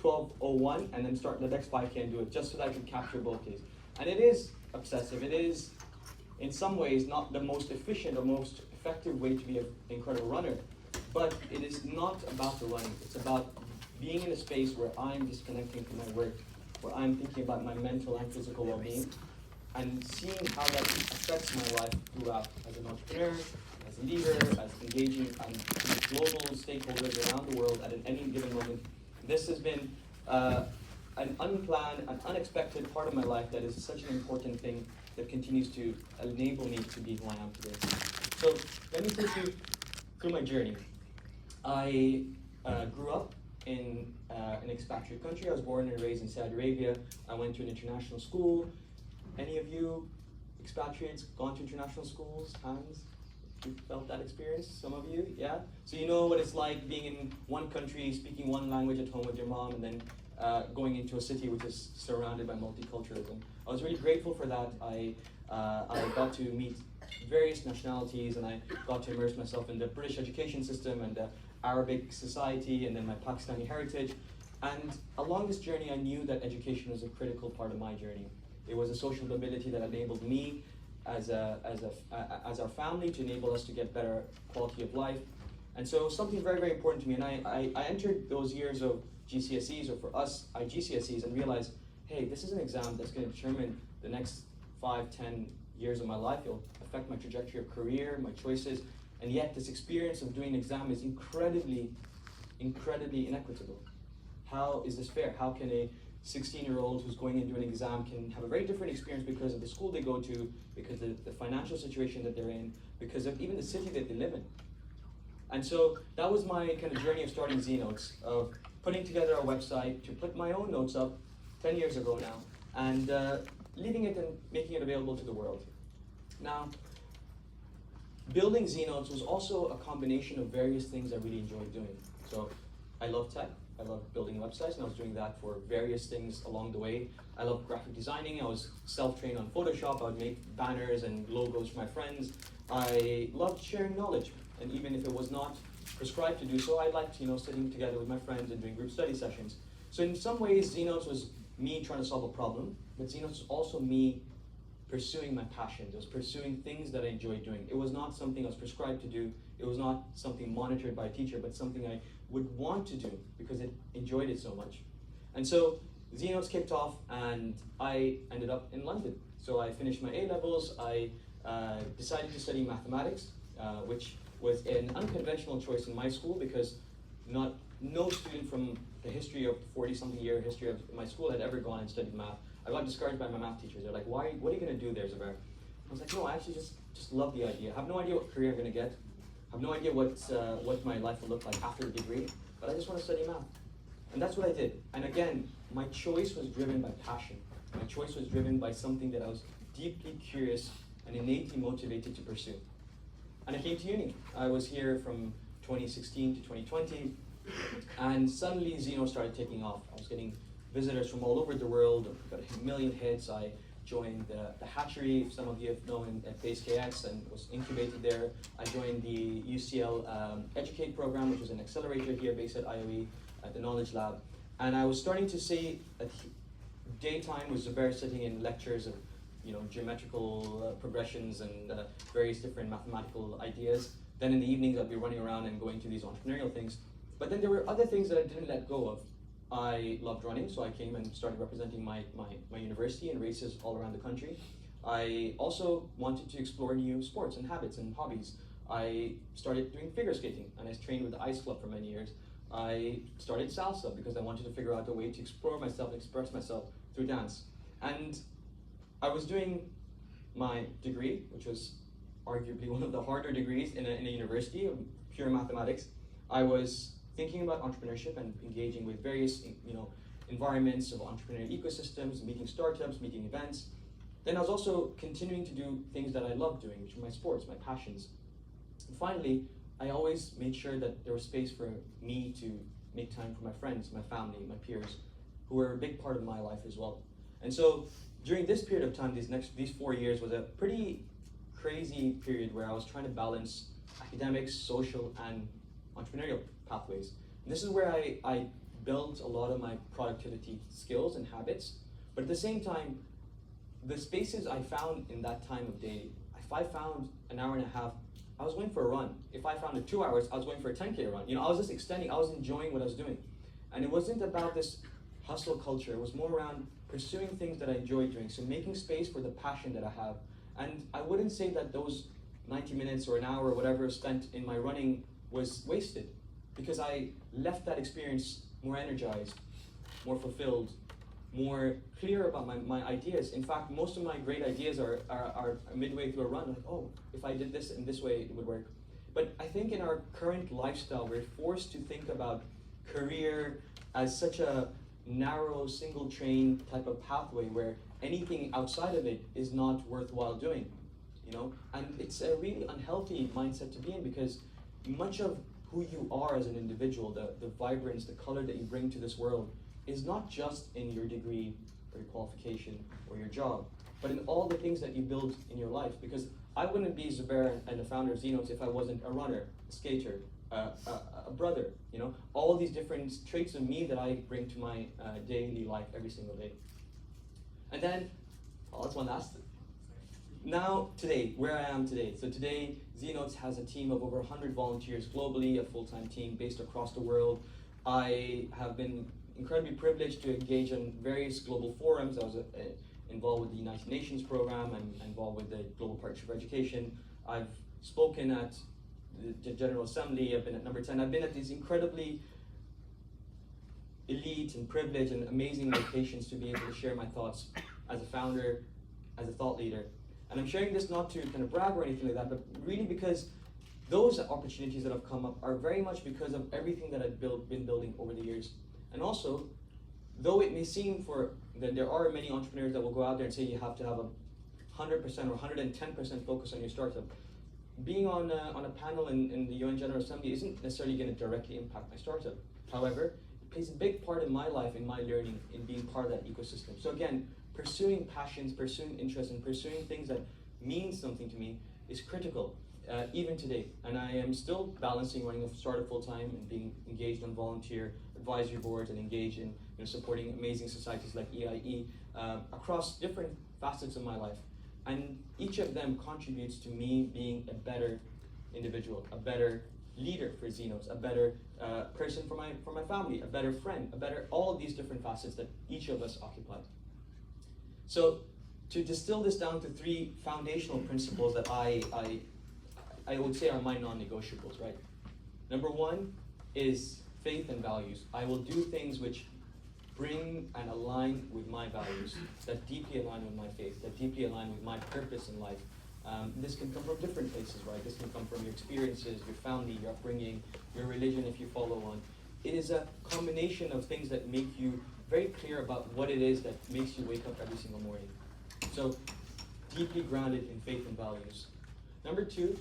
12:01 and then start the next 5K and do it just so that I could capture both days. And it is obsessive. It is, in some ways, not the most efficient or most effective way to be an incredible runner. But it is not about the running. It's about being in a space where I'm disconnecting from my work, where I'm thinking about my mental and physical well-being, and seeing how that affects my life throughout as an entrepreneur, as a leader, as engaging with global stakeholders around the world at any given moment. This has been an unplanned, an unexpected part of my life that is such an important thing that continues to enable me to be who I am today. So let me take you through my journey. I grew up in an expatriate country. I was born and raised in Saudi Arabia. I went to an international school. Any of you expatriates gone to international schools? Hands? You felt that experience? Some of you, yeah? So you know what it's like being in one country, speaking one language at home with your mom, and then going into a city which is surrounded by multiculturalism. I was really grateful for that. I got to meet various nationalities, and I got to immerse myself in the British education system and the Arabic society, and then my Pakistani heritage. And along this journey, I knew that education was a critical part of my journey. It was a social mobility that enabled me as our family to enable us to get better quality of life. And so something very, very important to me. And I entered those years of GCSEs, or for us, GCSEs, and realized, hey, this is an exam that's going to determine the next 5, 10 years of my life. It'll affect my trajectory of career, my choices. And yet this experience of doing an exam is incredibly, incredibly inequitable. How is this fair? How can a 16-year-old who's going into an exam can have a very different experience because of the school they go to, because of the financial situation that they're in, because of even the city that they live in? And so that was my kind of journey of starting Z-Notes, of putting together a website to put my own notes up 10 years ago now, and leading it and making it available to the world. Now, building Z-Notes was also a combination of various things I really enjoyed doing. So I love tech. I love building websites, and I was doing that for various things along the way. I love graphic designing. I was self-trained on Photoshop. I would make banners and logos for my friends. I loved sharing knowledge, and even if it was not prescribed to do so, I liked, sitting together with my friends and doing group study sessions. So in some ways, Z-Notes was me trying to solve a problem, but Z-Notes was also me pursuing my passions. I was pursuing things that I enjoyed doing. It was not something I was prescribed to do. It was not something monitored by a teacher, but something I would want to do because I enjoyed it so much. And so Z-Notes kicked off, and I ended up in London. So I finished my A-levels. I decided to study mathematics, which was an unconventional choice in my school because no student from the history of 40-something year history of my school had ever gone and studied math. I got discouraged by my math teachers. They're like, what are you going to do there, Zubair? I was like, no, I actually just love the idea. I have no idea what career I'm going to get. I have no idea what my life will look like after the degree, but I just want to study math. And that's what I did. And again, my choice was driven by passion. My choice was driven by something that I was deeply curious and innately motivated to pursue. And I came to uni. I was here from 2016 to 2020, and suddenly Z-Notes started taking off. I was getting visitors from all over the world, got a million hits. I joined the hatchery, some of you have known, at Base KX, and was incubated there. I joined the UCL Educate program, which was an accelerator here based at IOE, at the Knowledge Lab. And I was starting to see at daytime was Zubair sitting in lectures of geometrical progressions and various different mathematical ideas. Then in the evenings, I'd be running around and going to these entrepreneurial things. But then there were other things that I didn't let go of. I loved running, so I came and started representing my university in races all around the country. I also wanted to explore new sports and habits and hobbies. I started doing figure skating, and I trained with the Ice Club for many years. I started salsa because I wanted to figure out a way to explore myself and express myself through dance. And I was doing my degree, which was arguably one of the harder degrees in a university of pure mathematics. I was thinking about entrepreneurship and engaging with various environments of entrepreneurial ecosystems, meeting startups, meeting events. Then I was also continuing to do things that I love doing, which were my sports, my passions. And finally, I always made sure that there was space for me to make time for my friends, my family, my peers, who were a big part of my life as well. And so during this period of time, these 4 years was a pretty crazy period where I was trying to balance academics, social, and entrepreneurial pathways. And this is where I built a lot of my productivity skills and habits. But at the same time, the spaces I found in that time of day, if I found an hour and a half, I was going for a run. If I found it 2 hours, I was going for a 10K run. You know, I was just extending, I was enjoying what I was doing. And it wasn't about this hustle culture, it was more around pursuing things that I enjoyed doing. So making space for the passion that I have. And I wouldn't say that those 90 minutes or an hour or whatever spent in my running was wasted, because I left that experience more energized, more fulfilled, more clear about my ideas. In fact, most of my great ideas are midway through a run, like, oh, if I did this in this way, it would work. But I think in our current lifestyle, we're forced to think about career as such a narrow, single train type of pathway where anything outside of it is not worthwhile doing, you know? And it's a really unhealthy mindset to be in, because much of who you are as an individual, the vibrance, the color that you bring to this world, is not just in your degree or your qualification or your job, but in all the things that you build in your life. Because I wouldn't be Zubair and the founder of Keynote if I wasn't a runner, a skater, a brother, you know, all these different traits of me that I bring to my daily life every single day. And then, oh, that's one last. Now, today, where I am today. So today, Keynote has a team of over 100 volunteers globally, a full-time team based across the world. I have been incredibly privileged to engage in various global forums. I was involved with the United Nations program and involved with the Global Partnership for Education. I've spoken at the General Assembly. I've been at Number 10. I've been at these incredibly elite and privileged and amazing locations to be able to share my thoughts as a founder, as a thought leader. And I'm sharing this not to kind of brag or anything like that, but really because those opportunities that have come up are very much because of everything that I've been building over the years. And also, though it may seem that there are many entrepreneurs that will go out there and say you have to have 100% or 110% focus on your startup, being on a panel in the UN General Assembly isn't necessarily going to directly impact my startup. However, it plays a big part in my life, in my learning, in being part of that ecosystem. So again, pursuing passions, pursuing interests, and pursuing things that mean something to me is critical, even today. And I am still balancing running a startup full-time and being engaged on volunteer advisory boards and engaged in supporting amazing societies like EIE across different facets of my life. And each of them contributes to me being a better individual, a better leader for Keynote, a better person for my family, a better friend, all of these different facets that each of us occupy. So to distill this down to 3 foundational principles that I would say are my non-negotiables, right? Number 1 is faith and values. I will do things which bring and align with my values, that deeply align with my faith, that deeply align with my purpose in life. This can come from different places, right? This can come from your experiences, your family, your upbringing, your religion if you follow one. It is a combination of things that make you very clear about what it is that makes you wake up every single morning. So deeply grounded in faith and values. Number 2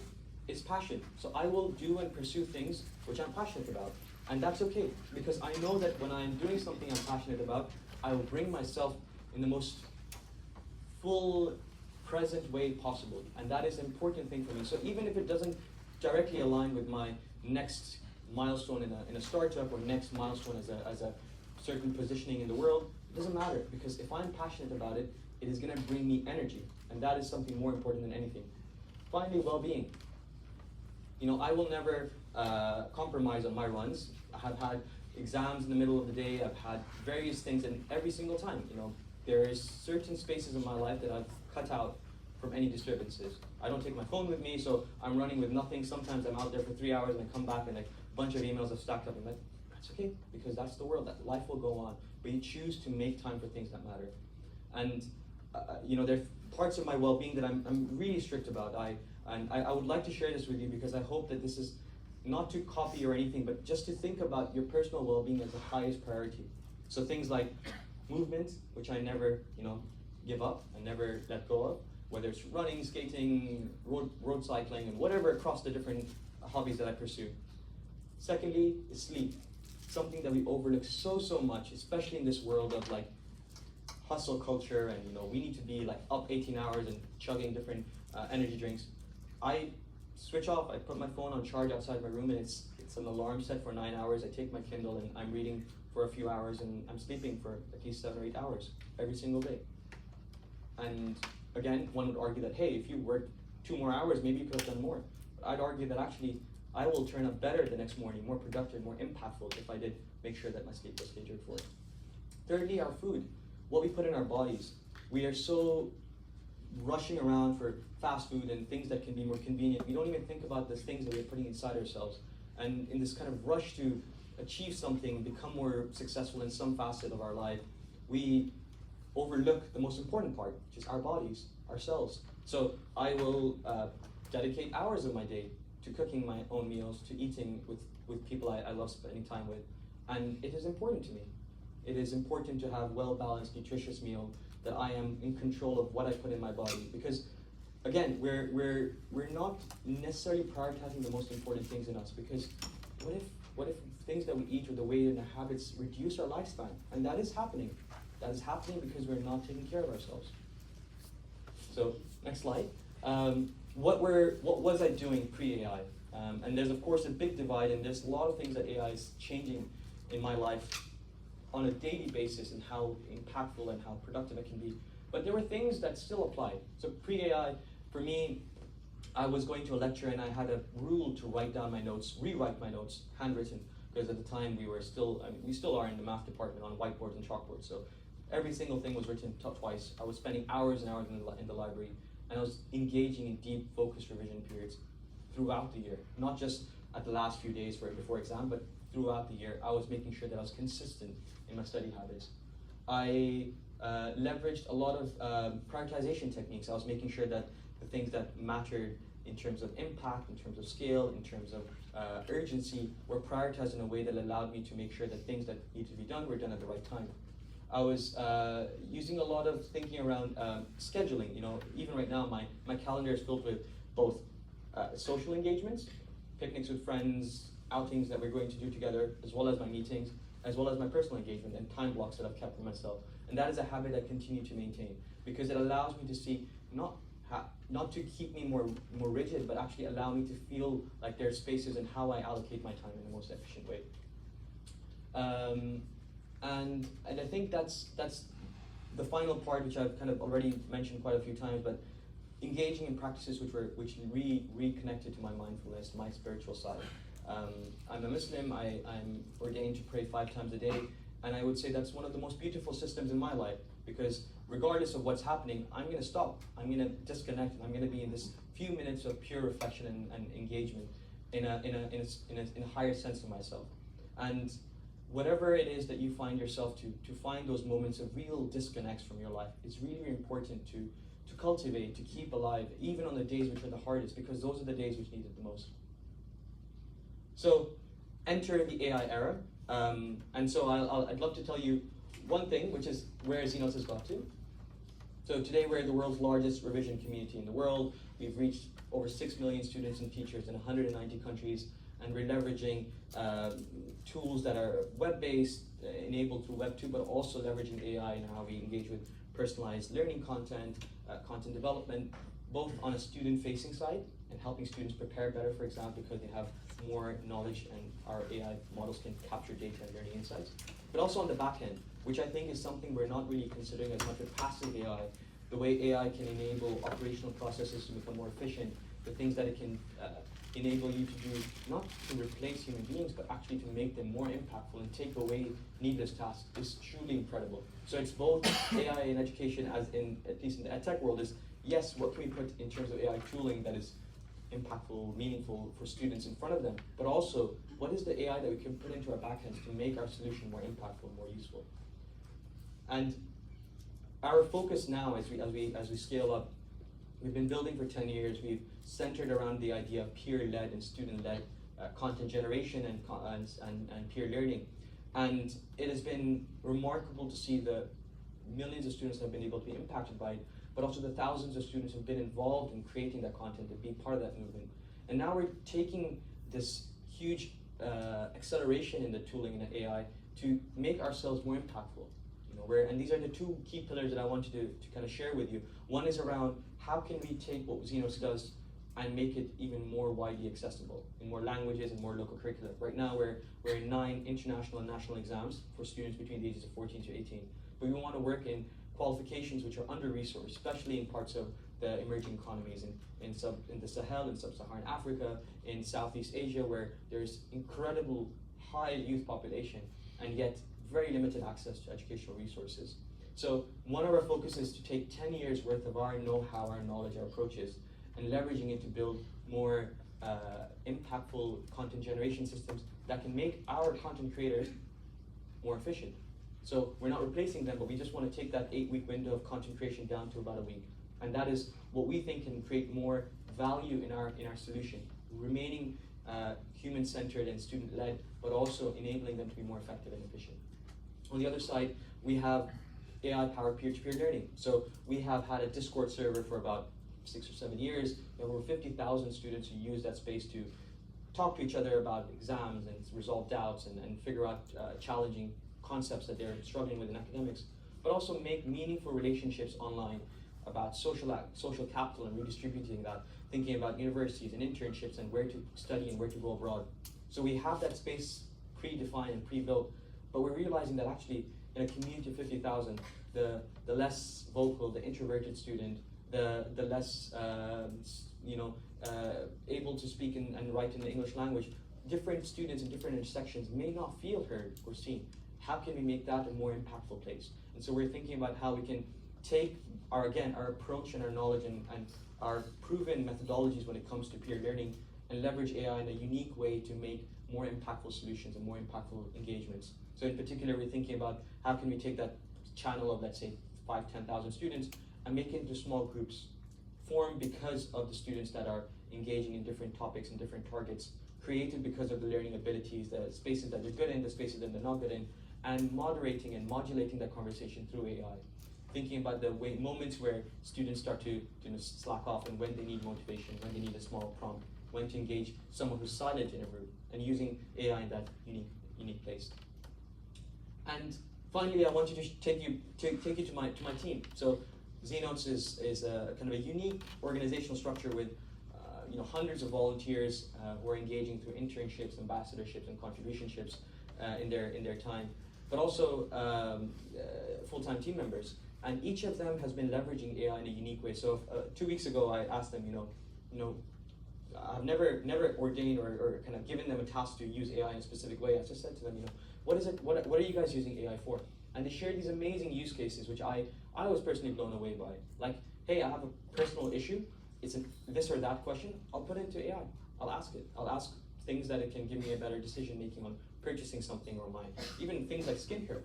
is passion. So I will do and pursue things which I'm passionate about. And that's okay, because I know that when I'm doing something I'm passionate about, I will bring myself in the most full, present way possible. And that is an important thing for me. So even if it doesn't directly align with my next milestone in a startup or next milestone as a certain positioning in the world, it doesn't matter, because if I'm passionate about it, it is going to bring me energy. And that is something more important than anything. Finally, well-being. You know, I will never compromise on my runs. I have had exams in the middle of the day. I've had various things, and every single time, you know, there is certain spaces in my life that I've cut out from any disturbances. I don't take my phone with me, so I'm running with nothing. Sometimes I'm out there for 3 hours and I come back and like a bunch of emails have stacked up. And like, that's okay, because that's the world. That life will go on, but you choose to make time for things that matter. And you know, there's parts of my well-being that I'm really strict about. I would like to share this with you because I hope that this is not to copy or anything, but just to think about your personal well-being as the highest priority. So things like movement, which I never, you know, give up and never let go of, whether it's running, skating, road cycling, and whatever across the different hobbies that I pursue. Secondly is sleep, something that we overlook so much, especially in this world of like hustle culture, and you know, we need to be like up 18 hours and chugging different energy drinks. I switch off, I put my phone on charge outside my room, and it's an alarm set for 9 hours. I take my Kindle and I'm reading for a few hours and I'm sleeping for at least 7 or 8 hours every single day. And again, one would argue that, hey, if you worked 2 more hours, maybe you could have done more. But I'd argue that actually I will turn up better the next morning, more productive, more impactful if I did make sure that my sleep was catered for. Thirdly, our food, what we put in our bodies. We are so rushing around for fast food and things that can be more convenient. We don't even think about the things that we're putting inside ourselves. And in this kind of rush to achieve something, become more successful in some facet of our life, we overlook the most important part, which is our bodies, ourselves. So I will dedicate hours of my day to cooking my own meals, to eating with people I love spending time with. And it is important to me. It is important to have well-balanced, nutritious meal, that I am in control of what I put in my body. Because again, we're not necessarily prioritizing the most important things in us, because what if things that we eat or the way and the habits reduce our lifespan? And that is happening. That is happening because we're not taking care of ourselves. So next slide. What was I doing pre-AI? And there's of course a big divide, and there's a lot of things that AI is changing in my life on a daily basis and how impactful and how productive it can be. But there were things that still applied. So pre-AI, for me, I was going to a lecture and I had a rule to write down my notes, rewrite my notes, handwritten, because at the time we still are in the math department on whiteboards and chalkboards. So every single thing was written twice. I was spending hours and hours in the library, and I was engaging in deep focused revision periods throughout the year, not just at the last few days before exam, but throughout the year. I was making sure that I was consistent in my study habits. I leveraged a lot of prioritization techniques. I was making sure that the things that mattered in terms of impact, in terms of scale, in terms of urgency, were prioritized in a way that allowed me to make sure that things that need to be done were done at the right time. I was using a lot of thinking around scheduling. You know, even right now, my calendar is filled with both social engagements, picnics with friends, outings that we're going to do together, as well as my meetings, as well as my personal engagement and time blocks that I've kept for myself. And that is a habit I continue to maintain, because it allows me to see not to keep me more rigid, but actually allow me to feel like there are spaces in how I allocate my time in the most efficient way. And I think that's the final part, which I've kind of already mentioned quite a few times, but engaging in practices which reconnected to my mindfulness, my spiritual side. I'm a Muslim. I'm ordained to pray 5 times a day, and I would say that's one of the most beautiful systems in my life, because regardless of what's happening, I'm going to stop. I'm going to disconnect, and I'm going to be in this few minutes of pure reflection and engagement in a higher sense of myself. And whatever it is that you find yourself to find those moments of real disconnects from your life, it's really, really important to cultivate, to keep alive, even on the days which are the hardest, because those are the days which need it the most. So, enter the AI era, and so I'd love to tell you one thing, which is where Xenos has got to. So today we're the world's largest revision community in the world. We've reached over 6 million students and teachers in 190 countries, and we're leveraging tools that are web-based, enabled through Web 2, but also leveraging AI and how we engage with personalized learning content, content development, both on a student-facing side and helping students prepare better for exam because they have more knowledge and our AI models can capture data and learning insights. But also on the back end, which I think is something we're not really considering as much with passive AI, the way AI can enable operational processes to become more efficient, the things that it can enable you to do, not to replace human beings, but actually to make them more impactful and take away needless tasks, is truly incredible. So it's both AI in education, as in, at least in the EdTech world, is yes, what can we put in terms of AI tooling that is impactful, meaningful for students in front of them, but also what is the AI that we can put into our backends to make our solution more impactful, more useful. And our focus now as we scale up, we've been building for 10 years. We've centered around the idea of peer-led and student-led content generation and peer learning. And it has been remarkable to see the millions of students that have been able to be impacted by it, but also the thousands of students who have been involved in creating that content and being part of that movement. And now we're taking this huge acceleration in the tooling and the AI to make ourselves more impactful. And these are the 2 key pillars that I wanted to kind of share with you. One is around how can we take what Xenos does and make it even more widely accessible in more languages and more local curricula. Right now we're in 9 international and national exams for students between the ages of 14 to 18. But we want to work in qualifications which are under-resourced, especially in parts of the emerging economies in the Sahel, in sub-Saharan Africa, in Southeast Asia, where there's incredible high youth population and yet very limited access to educational resources. So one of our focuses is to take 10 years worth of our know-how, our knowledge, our approaches, and leveraging it to build more impactful content generation systems that can make our content creators more efficient. So we're not replacing them, but we just want to take that 8-week window of content creation down to about a week. And that is what we think can create more value in our solution, remaining human-centered and student-led, but also enabling them to be more effective and efficient. On the other side, we have AI-powered peer-to-peer learning. So we have had a Discord server for about 6 or 7 years. We have over 50,000 students who use that space to talk to each other about exams and resolve doubts and figure out challenging concepts that they're struggling with in academics, but also make meaningful relationships online about social capital and redistributing that, thinking about universities and internships and where to study and where to go abroad. So we have that space predefined and pre-built, but we're realizing that actually in a community of 50,000, the less vocal, the introverted student, the less able to speak and write in the English language, different students in different intersections may not feel heard or seen. How can we make that a more impactful place? And so we're thinking about how we can take our approach and our knowledge and our proven methodologies when it comes to peer learning and leverage AI in a unique way to make more impactful solutions and more impactful engagements. So in particular, we're thinking about how can we take that channel of, let's say, 5,000, 10,000 students and make it into small groups formed because of the students that are engaging in different topics and different targets, created because of the learning abilities, the spaces that they're good in, the spaces that they're not good in, and moderating and modulating that conversation through AI. Thinking about the moments where students start to slack off and when they need motivation, when they need a small prompt, when to engage someone who's silent in a group, and using AI in that unique place. And finally, I wanted to take you to my team. So Zenotes is a kind of a unique organizational structure with hundreds of volunteers who are engaging through internships, ambassadorships, and contributionships in their time, but also full-time team members. And each of them has been leveraging AI in a unique way. So 2 weeks ago, I asked them, I've never ordained or kind of given them a task to use AI in a specific way. I just said to them, what are you guys using AI for? And they shared these amazing use cases, which I was personally blown away by. Like, hey, I have a personal issue. It's a this or that question. I'll put it into AI. I'll ask it. I'll ask things that it can give me a better decision making on purchasing something, or even things like skincare.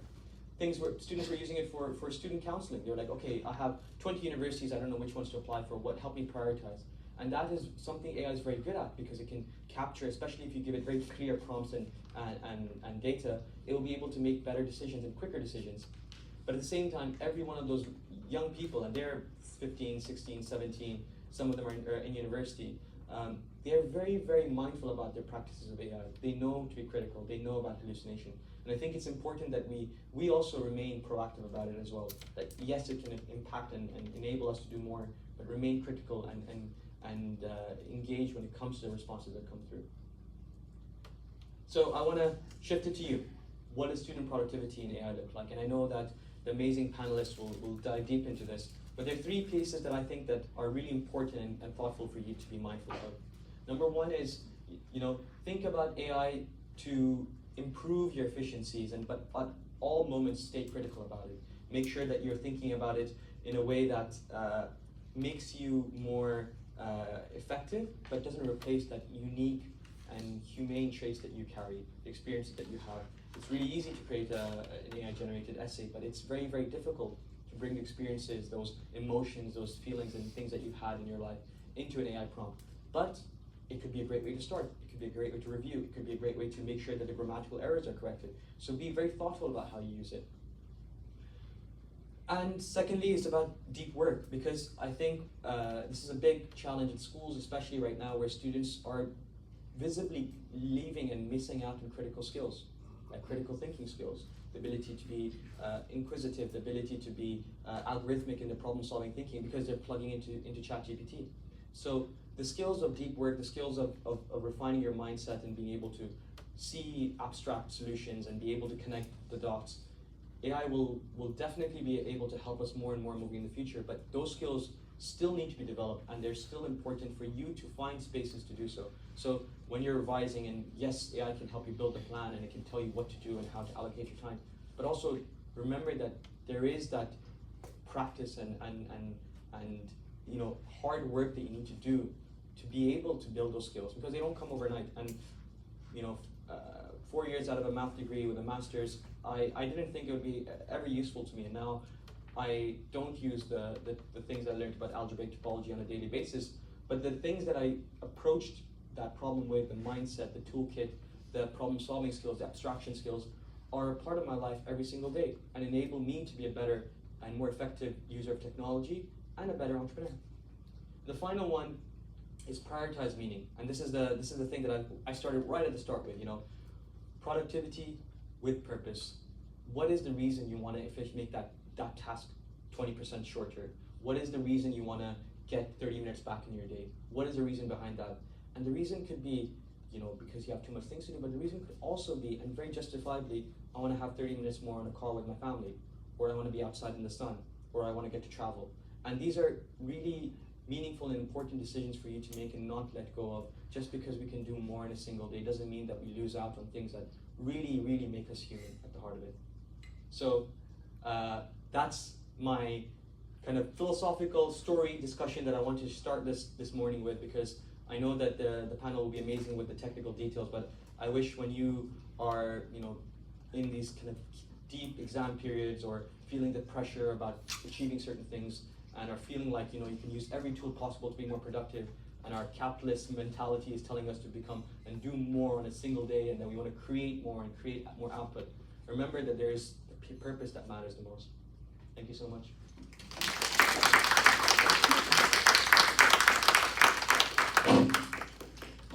Things where students were using it for student counseling. They were like, okay, I have 20 universities, I don't know which ones to apply for, help me prioritize. And that is something AI is very good at, because it can capture, especially if you give it very clear prompts and data, it will be able to make better decisions and quicker decisions. But at the same time, every one of those young people, and they're 15, 16, 17, some of them are in university, they're very, very mindful about their practices of AI. They know to be critical, they know about hallucination. And I think it's important that we also remain proactive about it as well. That yes, it can impact and enable us to do more, but remain critical and engage when it comes to the responses that come through. So I want to shift it to you. What does student productivity in AI look like? And I know that the amazing panelists will dive deep into this, but there are 3 pieces that I think that are really important and thoughtful for you to be mindful of. Number 1 is, think about AI to improve your efficiencies, but at all moments stay critical about it. Make sure that you're thinking about it in a way that makes you more effective, but doesn't replace that unique and humane traits that you carry, the experiences that you have. It's really easy to create an AI-generated essay, but it's very, very difficult to bring the experiences, those emotions, those feelings and things that you've had in your life into an AI prompt. But it could be a great way to start. It could be a great way to review. It could be a great way to make sure that the grammatical errors are corrected. So be very thoughtful about how you use it. And secondly, it's about deep work, because I think this is a big challenge in schools, especially right now, where students are visibly leaving and missing out on critical skills, like critical thinking skills, the ability to be inquisitive, the ability to be algorithmic in the problem-solving thinking, because they're plugging into ChatGPT. So the skills of deep work, the skills of refining your mindset and being able to see abstract solutions and be able to connect the dots, AI will definitely be able to help us more and more moving in the future, but those skills still need to be developed, and they're still important for you to find spaces to do so. So when you're revising, and yes, AI can help you build a plan and it can tell you what to do and how to allocate your time, but also remember that there is that practice and you know, hard work that you need to do to be able to build those skills, because they don't come overnight. And you know, 4 years out of a math degree with a master's, I didn't think it would be ever useful to me, and now I don't use the things I learned about algebraic topology on a daily basis, but the things that I approached that problem with, the mindset, the toolkit, the problem solving skills, the abstraction skills, are a part of my life every single day and enable me to be a better and more effective user of technology and a better entrepreneur. The final one is prioritize meaning, and this is the thing that I started right at the start with. You know, productivity with purpose. What is the reason you want to make that task 20% shorter? What is the reason you want to get 30 minutes back in your day? What is the reason behind that? And the reason could be, you know, because you have too much things to do, but the reason could also be, and very justifiably, I want to have 30 minutes more on a call with my family, or I want to be outside in the sun, or I want to get to travel. And these are really meaningful and important decisions for you to make and not let go of. Just because we can do more in a single day doesn't mean that we lose out on things that really, really make us human at the heart of it. So that's my kind of philosophical story discussion that I want to start this morning with, because I know that the panel will be amazing with the technical details, but I wish when you are, you know, in these kind of deep exam periods or feeling the pressure about achieving certain things and are feeling like, you know, you can use every tool possible to be more productive, and our capitalist mentality is telling us to become and do more on a single day, and then we want to create more and create more output. Remember that there's the purpose that matters the most. Thank you so much.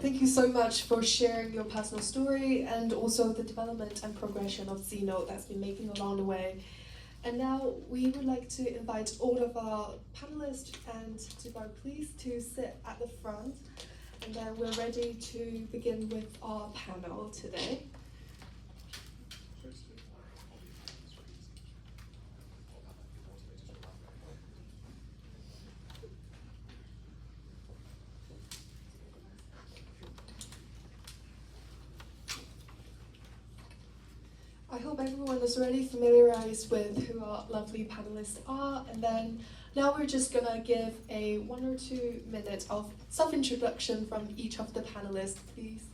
Thank you so much for sharing your personal story and also the development and progression of Keynote that's been making along the way. And now we would like to invite all of our panelists and Zubair, please, to sit at the front. And then we're ready to begin with our panel today. I hope everyone is already familiarized with who our lovely panelists are, and then now we're just gonna give a 1 or 2 minutes of self-introduction from each of the panelists, please.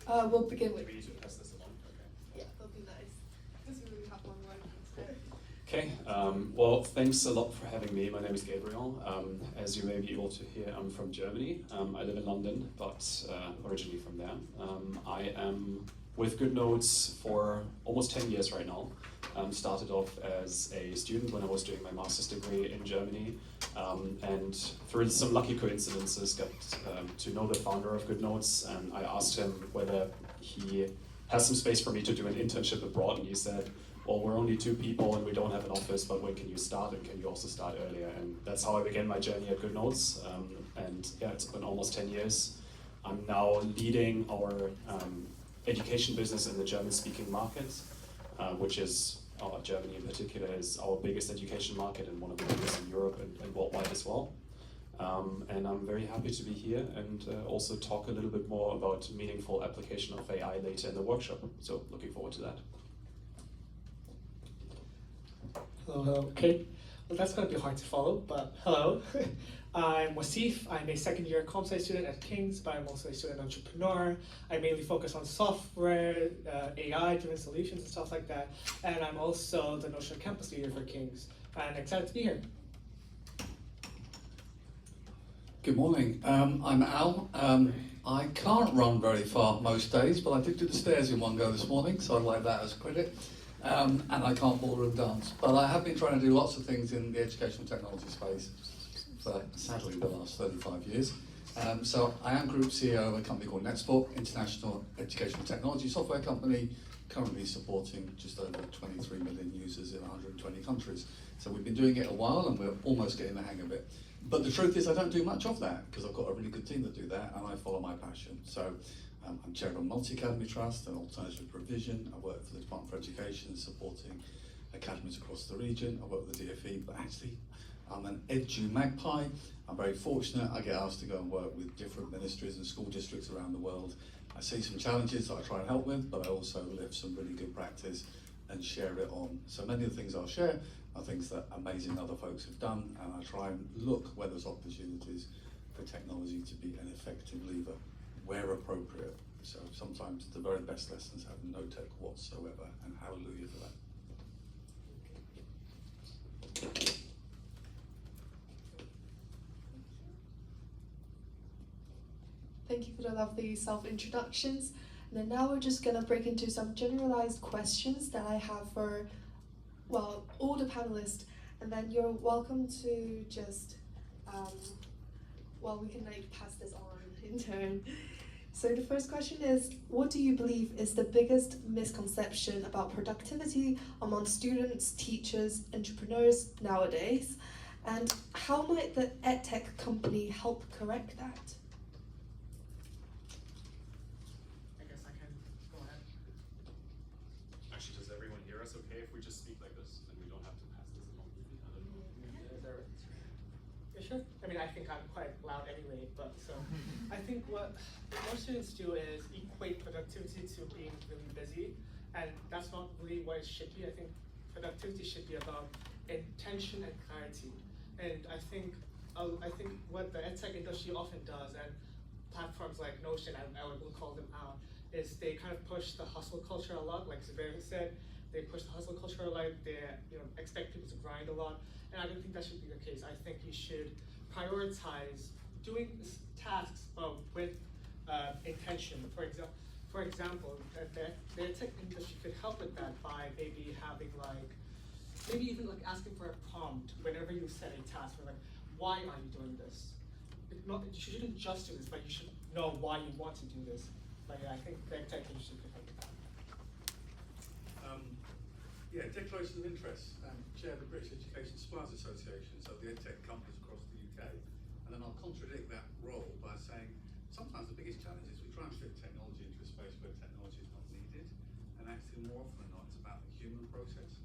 We'll begin with. We need to pass this along. Okay. Yeah, that'll be nice. Because we really have one right. Okay. Well, thanks a lot for having me. My name is Gabriel. As you may be able to hear, I'm from Germany. I live in London, but originally from there. I am with GoodNotes for almost 10 years right now. Started off as a student when I was doing my master's degree in Germany, and through some lucky coincidences got to know the founder of GoodNotes, and I asked him whether he has some space for me to do an internship abroad, and he said, well, we're only 2 people and we don't have an office, but when can you start, and can you also start earlier? And that's how I began my journey at GoodNotes, and yeah, it's been almost 10 years. I'm now leading our education business in the German-speaking market, which is, Germany in particular, is our biggest education market and one of the biggest in Europe and worldwide as well. And I'm very happy to be here and also talk a little bit more about meaningful application of AI later in the workshop. So looking forward to that. Hello. Okay. Well, that's going to be hard to follow, but hello. I'm Waseef. I'm a second-year comp sci student at King's, but I'm also a student entrepreneur. I mainly focus on software, AI-driven solutions and stuff like that. And I'm also the Notion campus leader for King's. And excited to be here. Good morning. I'm Al. I can't run very far most days, but I did do the stairs in one go this morning, so I'd like that as credit. And I can't ballroom dance. But I have been trying to do lots of things in the educational technology space for, sadly, the last 35 years. So I am Group CEO of a company called NetSport, international educational technology software company currently supporting just over 23 million users in 120 countries. So we've been doing it a while and we're almost getting the hang of it. But the truth is I don't do much of that because I've got a really good team that do that and I follow my passion. So I'm chair of Multi-Academy Trust and Alternative Provision. I work for the Department for Education supporting academies across the region. I work with the DFE, but actually I'm an Edu magpie. I'm very fortunate. I get asked to go and work with different ministries and school districts around the world. I see some challenges that I try and help with, but I also live some really good practice and share it on. So many of the things I'll share are things that amazing other folks have done, and I try and look where there's opportunities for technology to be an effective lever where appropriate. So sometimes the very best lessons have no tech whatsoever, and hallelujah for that. Thank you for the lovely self-introductions. And then now we're just gonna break into some generalized questions that I have for, well, all the panelists. And then you're welcome to just, well, we can like pass this on in turn. So the first question is, what do you believe is the biggest misconception about productivity among students, teachers, entrepreneurs nowadays? And how might the EdTech company help correct that? I guess I can go ahead. Actually, does everyone hear us okay if we just speak like this and we don't have to pass this along? I don't know. You sure? I mean, I think I'm quite loud anyway, but so I think what most students do is equate productivity to being really busy, and that's not really what it should be. I think productivity should be about intention and clarity. And I think what the EdTech industry often does, and platforms like Notion, I will call them out, is they kind of push the hustle culture a lot, like Zubair said. They push the hustle culture a lot. They expect people to grind a lot, and I don't think that should be the case. I think you should prioritize doing tasks with intention. For example, the EdTech industry could help with that by maybe having maybe even asking for a prompt whenever you set a task. For why are you doing this? You shouldn't just do this, but you should know why you want to do this. But yeah, I think the EdTech industry could help with that. Yeah, declarations of interest. Chair of the British Education Suppliers Association, so the EdTech companies across the UK. And then I'll contradict that role by saying sometimes the biggest challenge is we try and fit technology into a space where technology is not needed, and actually more often than not it's about the human process.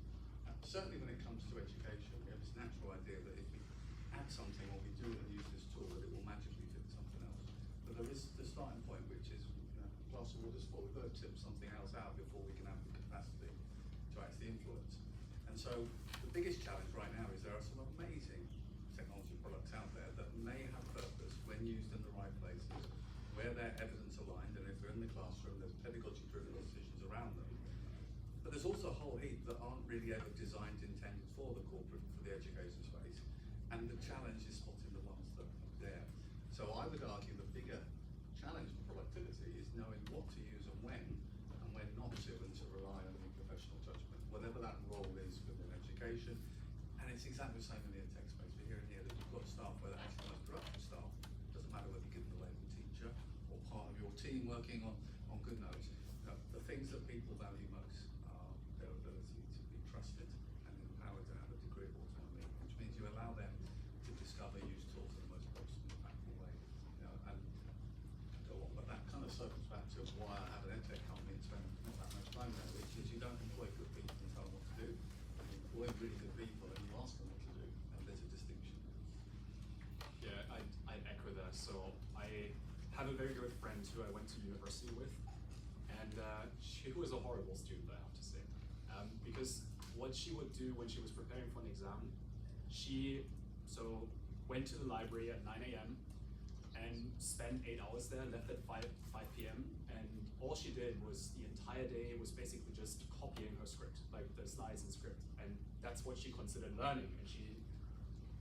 Certainly when it comes to education, we have this natural idea that if we add something or we do and use this tool, that it will magically fit something else. But there is the starting point, which is glass of water's full. We've got to tip something else out before we can have the capacity to actually influence. And so the biggest challenge right now is there are some amazing technology products out there that may have purpose when used in the right places, where they're evidence aligned, and if they're in the classroom, there's pedagogy-driven decisions around them. But there's also a whole heap that aren't really ever designed, intended for the corporate, for the education space. And the challenge is spotting the ones that are there. So I would argue the bigger challenge for productivity is knowing what to use and when not to, and to rely on your professional judgment, whatever that role is within education. And it's exactly the same in the EdTech space. We're hearing here that you've got staff where they're actually the most productive staff. Doesn't matter whether you give them the label teacher or part of your team working on good notes. The things that people value most are their ability to be trusted and empowered to have a degree of autonomy, which means you allow them to discover, use tools in the most possible impactful way. And go on, but that kind of circles back to why I have an EdTech company and spend not that much time there, which is you don't employ good people and tell them what to do. You employ really good people and you ask them what to do, and there's a distinction. Yeah, I echo that. So I have a very good friend who I went to university with, and she was a horrible student, I have to say, because what she would do when she was preparing for an exam, she went to the library at 9 a.m. and spent 8 hours there, left at 5 p.m. and all she did was the entire day was basically just copying her script, like the slides and script, and that's what she considered learning. And she,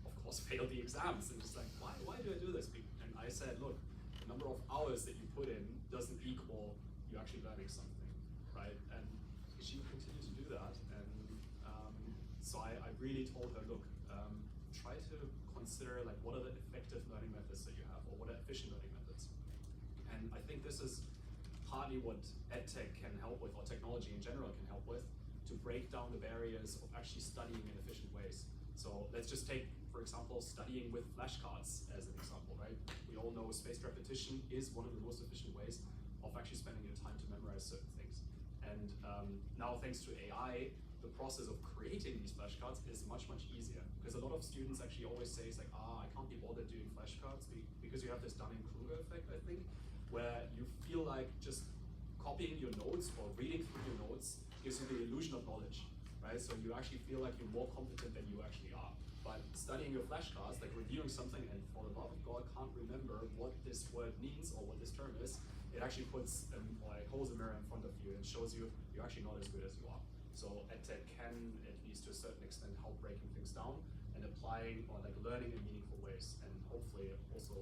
of course, failed the exams and just like, why do I do this? And I said, look, the number of hours that you put in doesn't equal you actually learning something, right? And she continued to do that, and so I really told her, look, try to consider what are the effective learning methods that you have, or what are efficient learning methods. And I think this is partly what EdTech can help with, or technology in general can help with, to break down the barriers of actually studying in efficient ways. So let's just take, for example, studying with flashcards as an example, right? We all know spaced repetition is one of the most efficient ways of actually spending your time to memorize certain things. And now, thanks to AI, the process of creating these flashcards is much, much easier. Because a lot of students actually always say, it's like, I can't be bothered doing flashcards, because you have this Dunning-Kruger effect, I think, where you feel like just copying your notes or reading through your notes gives you the illusion of knowledge, right? So you actually feel like you're more competent than you actually are. But studying your flashcards, like reviewing something and for the love of God can't remember what this word means or what this term is, it actually puts, like holds a mirror in front of you and shows you you're actually not as good as you are. So EdTech can, at least to a certain extent, help breaking things down and applying or like learning in meaningful ways, and hopefully also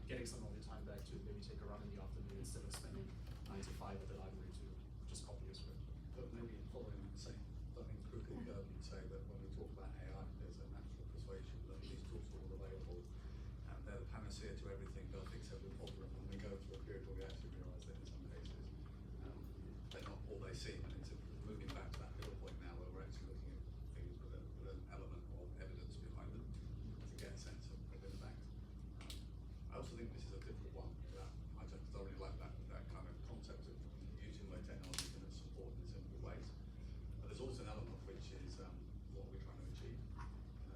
getting some of your time back to maybe take a run in the afternoon instead of spending 9 to 5 at the library to just copy your script. But maybe following the same Dunning-Kruger curve, you'd say that when we talk about AI, there's a natural persuasion that these tools are all available and they're the panacea to everything, they'll fix every problem, and we go through a period where we actually realise that in some cases they're not all they seem, and it's moving back to that middle point now where we're actually looking at things with an element of evidence behind them to get a sense of the impact. I also think this is a different one. I just don't really like that kind of concept of using the technology and its support in simple ways. But there's also an element which is what we're trying to achieve.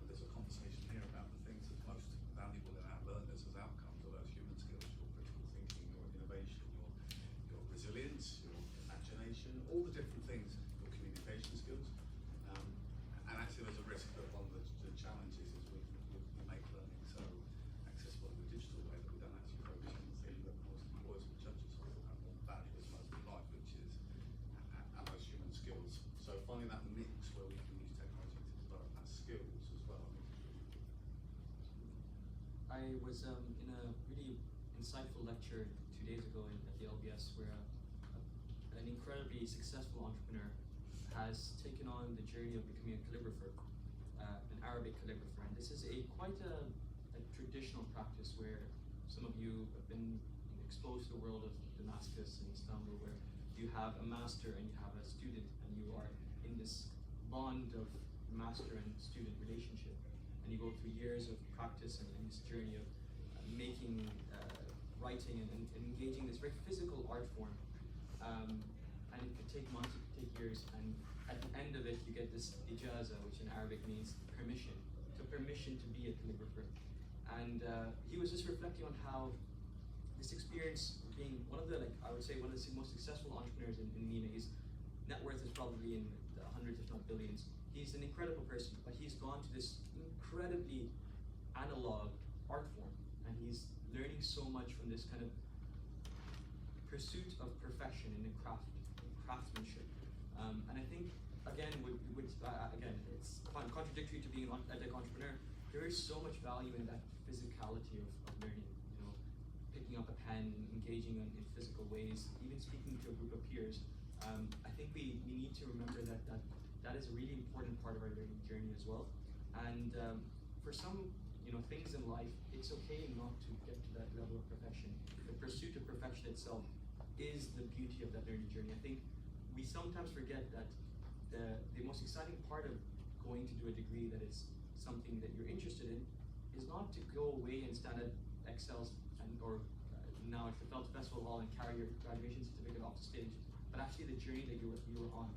There's a conversation here about the things that's most valuable in our learners as outcomes of those human skills, your critical thinking, your innovation, your resilience, your imagination, all the different things, your communication skills. And actually there's a risk that one of the challenges is we make learning so accessible in a digital way that we don't actually focus on the thing that most employers and judges are more valuable as most of life, which is our most human skills. So finding that mix where we can use technology to develop our skills as well. I was in a really insightful lecture 2 days ago at the LBS where an incredibly successful entrepreneur has taken on the journey of becoming a calligrapher, an Arabic calligrapher. And this is quite a traditional practice where some of you have been exposed to the world of Damascus and Istanbul, where you have a master and you have a student, and you are in this bond of master and student relationship. And you go through years of practice and this journey of making, writing and engaging this very physical art form. And it could take months, it could take years, and at the end of it you get this ijaza, which in Arabic means permission. So permission to be a calligrapher. And he was just reflecting on how this experience of being one of the, I would say, one of the most successful entrepreneurs in MENA. His net worth is probably in the hundreds, if not billions. He's an incredible person, but he's gone to this incredibly analog art form, and he's learning so much from this kind of pursuit of perfection in the craftsmanship. And I think, again, again, it's contradictory to being an EdTech entrepreneur. There is so much value in that physicality of learning. You know, picking up a pen, engaging in physical ways, even speaking to a group of peers. I think we need to remember that is a really important part of our learning journey as well. And for some, things in life, it's okay not to get to that level of perfection. The pursuit of perfection itself is the beauty of that learning journey. I think we sometimes forget that the most exciting part of going to do a degree that is something that you're interested in is not to go away and stand at Excel's or now at the Felt Festival Hall and carry your graduation certificate off the stage, but actually the journey that you were on.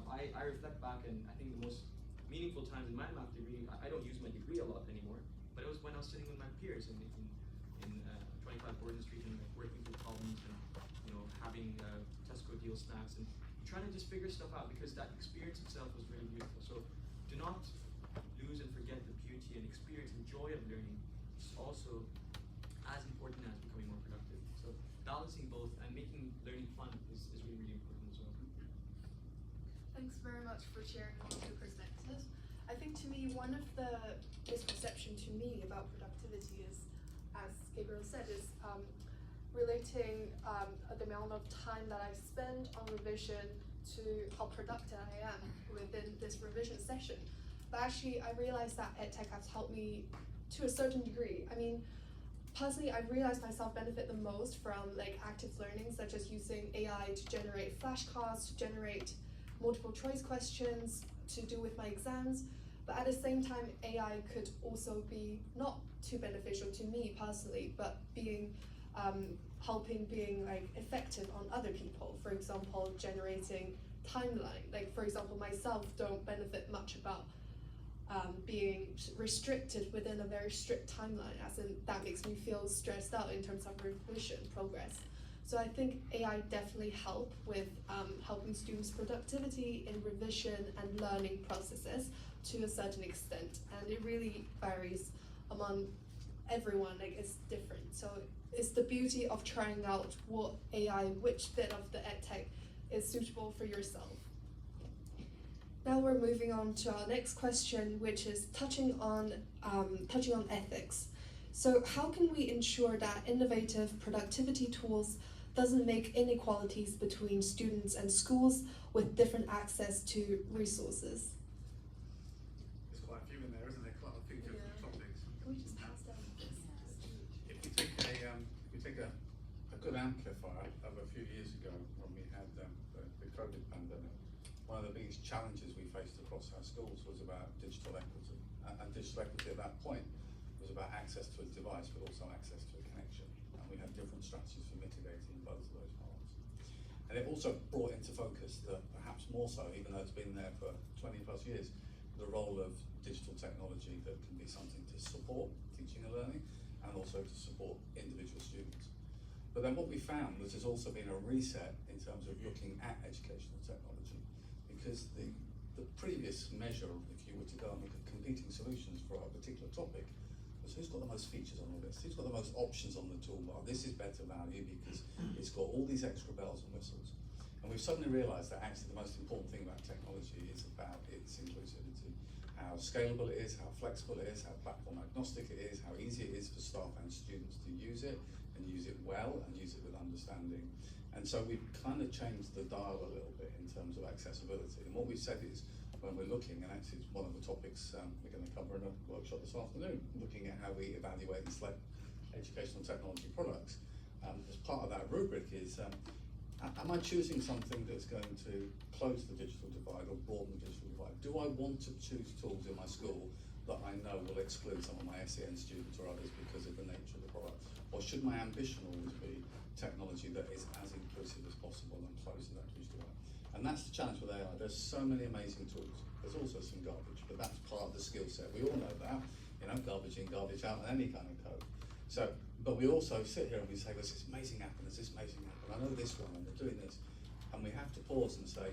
I reflect back, and I think the most meaningful times in my math degree, I don't use my degree a lot anymore, but it was when I was sitting with my peers in 25 Gordon Street and working through problems and having Tesco deal snacks and trying to just figure stuff out, because that experience itself was really beautiful. So do not lose and forget the beauty and experience and joy of learning. It's also as important as becoming more productive. So balancing both and making learning fun is really, really important as well. Thanks very much for sharing all of your perspectives. I think to me, one of the misconceptions to me about productivity is, as Gabriel said, is relating the amount of time that I spend on revision to how productive I am within this revision session. But actually, I realized that EdTech has helped me to a certain degree. I mean, personally, I've realized myself benefit the most from like active learning, such as using AI to generate flashcards, to generate multiple choice questions, to do with my exams. But at the same time, AI could also be not too beneficial to me personally, but being helping being like effective on other people. For example, generating timeline. Like for example, myself don't benefit much about being restricted within a very strict timeline, as in that makes me feel stressed out in terms of revision progress. So I think AI definitely help with helping students' productivity in revision and learning processes to a certain extent, and it really varies among everyone, like it's different. So it's the beauty of trying out what AI, which bit of the EdTech is suitable for yourself. Now we're moving on to our next question, which is touching on ethics. So how can we ensure that innovative productivity tools doesn't make inequalities between students and schools with different access to resources? There's quite a few in there, isn't there? Quite a few different topics. Can we just pass down this? If we take a good amplifier of a few years ago when we had the COVID pandemic, one of the biggest challenges we faced across our schools was about digital equity. And digital equity at that point was about access to a device, but also access to a connection. And we had different strategies for mitigating both of those parts. And it also brought into focus that perhaps more so, even though it's been there for 20 plus years, the role of digital technology that can be something to support teaching and learning and also to support individual students. But then what we found was there's also been a reset in terms of looking at educational technology, because the previous measure, if you were to go and look at competing solutions for a particular topic, was who's got the most features on the list, who's got the most options on the toolbar. This is better value because it's got all these extra bells and whistles. And we've suddenly realised that actually the most important thing about technology is about its inclusivity, how scalable it is, how flexible it is, how platform agnostic it is, how easy it is for staff and students to use it, and use it well, and use it with understanding. And so we've kind of changed the dial a little bit in terms of accessibility. And what we've said is, when we're looking, and actually it's one of the topics we're going to cover in a workshop this afternoon, looking at how we evaluate and select educational technology products. As part of that rubric is, am I choosing something that's going to close the digital divide or broaden the digital divide? Do I want to choose tools in my school that I know will exclude some of my SEN students or others because of the nature of the product? Or should my ambition always be technology that is as inclusive as possible and closes that digital divide? And that's the challenge with AI. There's so many amazing tools. There's also some garbage, but that's part of the skill set. We all know that, garbage in, garbage out, and any kind of code. So, but we also sit here and we say, there's this amazing app and there's this amazing app, and I know this one and they're doing this. And we have to pause and say,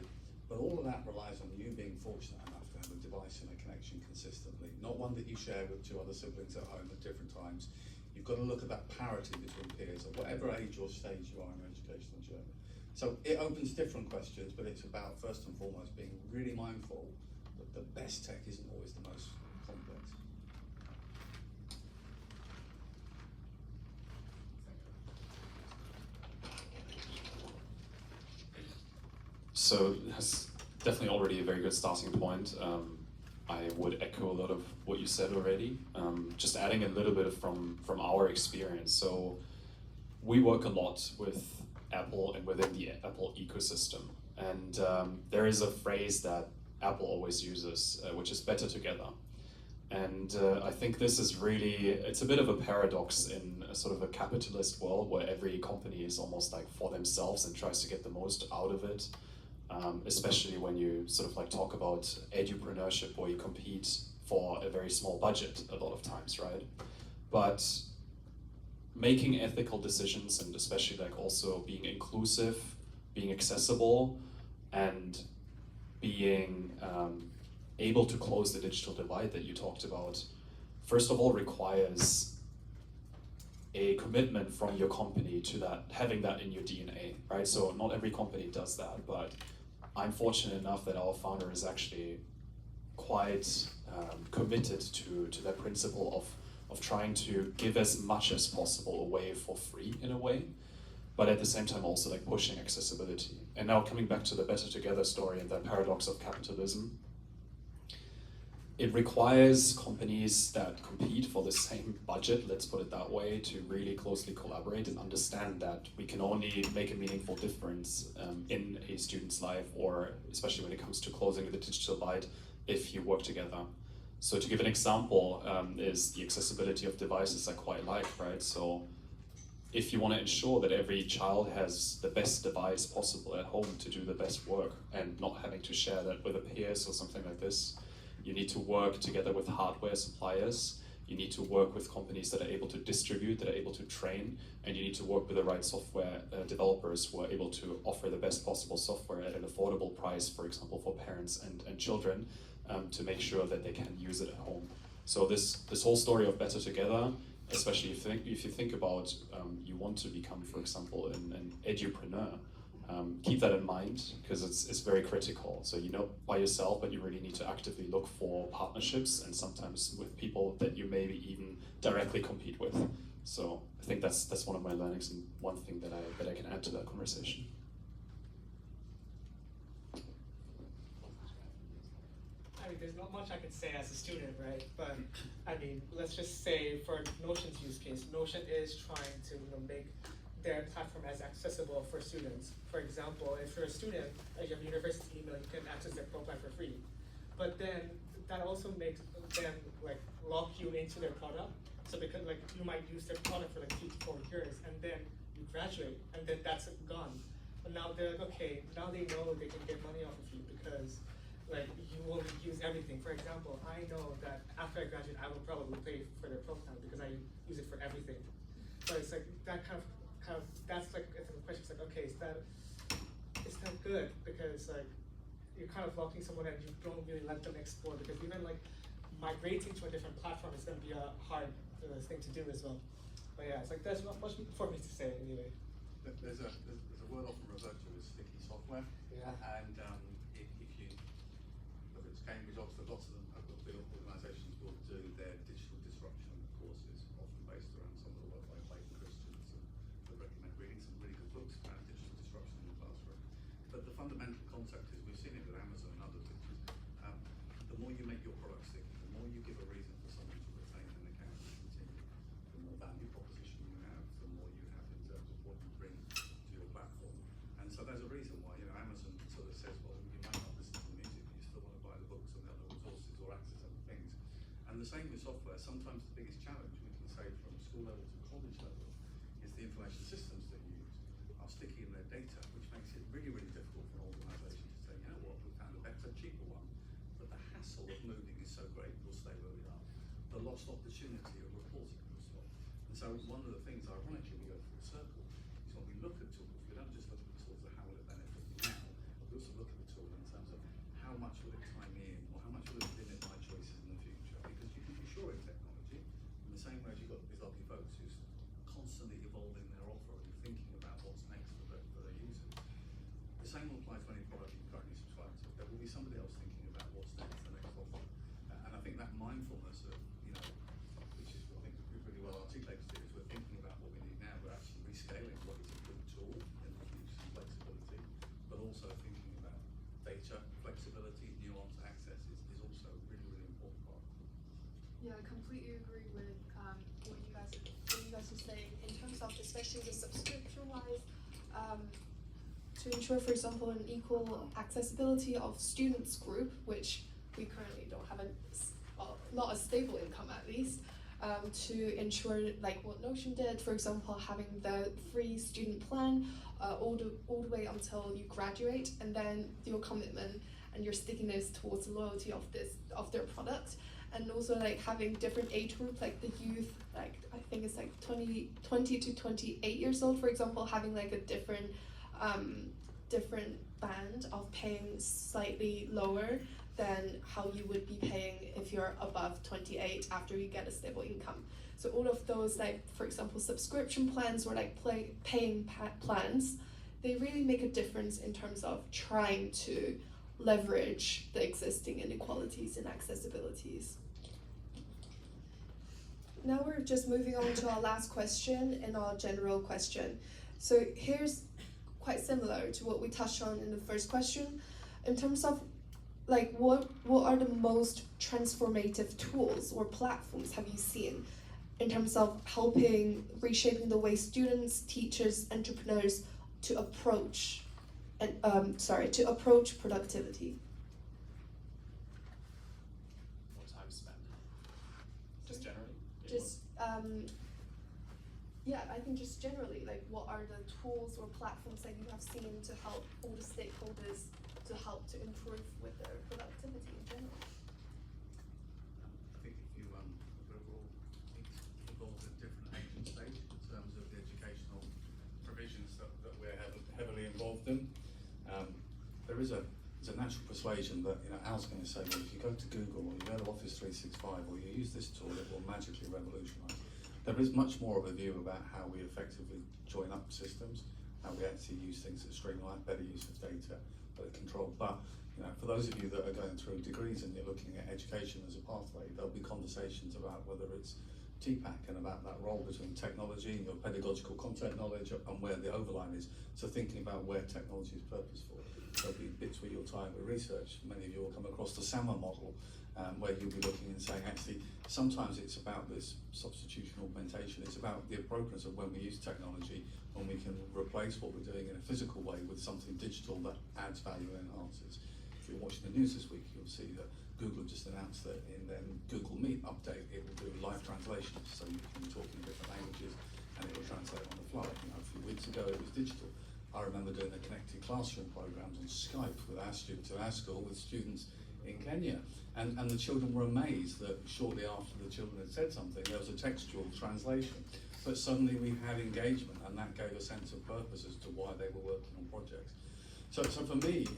but all of that relies on you being fortunate enough to have a device and a connection consistently, not one that you share with two other siblings at home at different times. You've got to look at that parity between peers at whatever age or stage you are in your educational journey. So it opens different questions, but it's about first and foremost being really mindful that the best tech isn't always the most complex. So that's definitely already a very good starting point. I would echo a lot of what you said already. Just adding a little bit from our experience. So we work a lot with Apple and within the Apple ecosystem. And there is a phrase that Apple always uses, which is better together. And I think this is really, it's a bit of a paradox in a sort of a capitalist world where every company is almost like for themselves and tries to get the most out of it. Especially when you sort of like talk about edupreneurship, where you compete for a very small budget a lot of times, right? But making ethical decisions, and especially like also being inclusive, being accessible, and being able to close the digital divide that you talked about, first of all requires a commitment from your company to that, having that in your DNA, right? So not every company does that, but I'm fortunate enough that our founder is actually quite committed to that principle of trying to give as much as possible away for free in a way, but at the same time also like pushing accessibility. And now coming back to the Better Together story and that paradox of capitalism, it requires companies that compete for the same budget, let's put it that way, to really closely collaborate and understand that we can only make a meaningful difference in a student's life, or especially when it comes to closing the digital divide, if you work together. So to give an example, is the accessibility of devices I quite like, right? So if you want to ensure that every child has the best device possible at home to do the best work and not having to share that with a peers or something like this, you need to work together with hardware suppliers, you need to work with companies that are able to distribute, that are able to train, and you need to work with the right software developers who are able to offer the best possible software at an affordable price, for example, for parents and children, to make sure that they can use it at home. So this whole story of better together, especially if you think about you want to become, for example, an edupreneur, keep that in mind, because it's very critical. So you're not by yourself, but you really need to actively look for partnerships, and sometimes with people that you maybe even directly compete with. So I think that's one of my learnings, and one thing that I can add to that conversation. I mean, there's not much I could say as a student, right? But I mean, let's just say for Notion's use case, Notion is trying to make their platform as accessible for students. For example, if you're a student, you have a university email, you can access their profile for free. But then that also makes them like lock you into their product. So because like you might use their product for like 3 to 4 years, and then you graduate, and then that's gone. But now they're like, okay, now they know they can get money off of you because like you will use everything. For example, I know that after I graduate, I will probably pay for their profile because I use it for everything. So it's like that kind of that's like the question. It's like, okay, is that good? Because like you're kind of locking someone and you don't really let them explore, because even like migrating to a different platform is going to be a hard thing to do as well. But yeah, it's like there's not much for me to say anyway. There's a word often referred to as sticky software. Yeah. And if you, whether it's Cambridge, Oxford, lots of them, the organisations will do their digital disruption courses, often based around some of the work by Clayton Christians, and I recommend reading some really good books around digital disruption in the classroom. But the fundamental concept is, we've seen it with Amazon and others, the more you make your product sticky, the more you give a reason for someone to retain an account and continue, the more value proposition you have, the more you have in terms of what you bring to your platform. And so there's a reason why, Amazon sort of says, well, you might not listen to the music, but you still want to buy the books and the other resources or access other things. And the same with software. Sometimes the biggest challenge, we can say from school level to college level, is the information systems they use are sticky in their data, which makes it really, really difficult for an organisation to say, you know what, we found a better, cheaper one, but the hassle of moving is so great, we'll stay where we are. The lost opportunity of reporting will stop. And so one of the things, ironically, we go full circle, is when we look at tools, we don't just look at the tools of how will it benefit me now, but we also look at the tool in terms of how much will it tie me in, or how much will it limit my choices in the future. Because you can be sure in technology, in the same way as you've got these lovely folks who's constantly evolving their offer and thinking about what's next for their users. The same will apply to any product you currently subscribe to. There will be somebody else thinking about what's next, the next offer. And I think that mindfulness of, which is, I think, really well articulated here, is we're thinking about what we need now, we're actually rescaling what is a good tool in the use and flexibility, but also thinking about data, flexibility, nuanced access is also a really, really important part. Yeah, I completely agree with what you guys are saying in terms of, especially the subscription-wise, to ensure, for example, an equal accessibility of students group, which we currently don't have not a stable income at least, to ensure like what Notion did, for example, having the free student plan all the way until you graduate, and then your commitment and your stickiness towards the loyalty of their product. And also like having different age group, like the youth, like I think it's like 20 to 28 years old, for example, having like a different band of paying slightly lower than how you would be paying if you're above 28 after you get a stable income. So all of those, like for example subscription plans or like paying plans, they really make a difference in terms of trying to leverage the existing inequalities and accessibilities. Now we're just moving on to our last question and our general question. So here's quite similar to what we touched on in the first question. In terms of like what are the most transformative tools or platforms have you seen in terms of helping reshaping the way students, teachers, entrepreneurs to approach productivity? More time spent. Just generally. Just yeah, I think just generally, like what are the tools or platforms that you have seen to help all the stakeholders to help to improve with their productivity in general? I think if you we're all involved at different age and stage in terms of the educational provisions that we're heavily involved in. There's a natural persuasion that, you know, Al's going to say, well, if you go to Google or you go to Office 365 or you use this tool, it will magically revolutionise. There is much more of a view about how we effectively join up systems, how we actually use things that streamline, better use of data, better control. But, you know, for those of you that are going through degrees and you're looking at education as a pathway, there'll be conversations about whether it's TPAC and about that role between technology and your pedagogical content knowledge and where the overline is. So thinking about where technology is purposeful. There'll be bits where you'll tie in with research. Many of you will come across the SAMA model, where you'll be looking and saying, actually, sometimes it's about this substitution augmentation. It's about the appropriateness of when we use technology, when we can replace what we're doing in a physical way with something digital that adds value and enhances. If you're watching the news this week, you'll see that Google just announced that in their Google Meet update, it will do live translation, so you can talk in different languages and it will translate on the fly. You know, a few weeks ago it was digital. I remember doing the connected classroom programs on Skype with our students at our school with students in Kenya. And the children were amazed that shortly after the children had said something, there was a textual translation. But suddenly we had engagement, and that gave a sense of purpose as to why they were working on projects. So for me,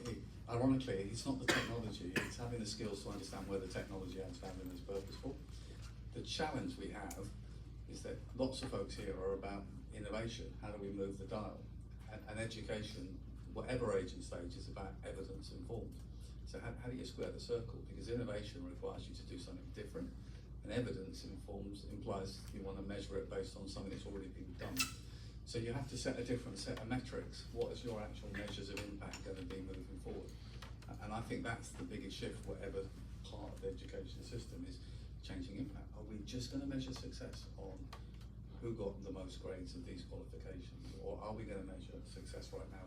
ironically, it's not the technology, it's having the skills to understand where the technology adds value and is purposeful. The challenge we have is that lots of folks here are about innovation. How do we move the dial? And education, whatever age and stage, is about evidence informed. So how do you square the circle? Because innovation requires you to do something different, and evidence implies you want to measure it based on something that's already been done. So you have to set a different set of metrics. What is your actual measures of impact going to be moving forward? And I think that's the biggest shift, whatever part of the education system is changing impact. Are we just going to measure success on who got the most grades of these qualifications? Or are we going to measure success right now?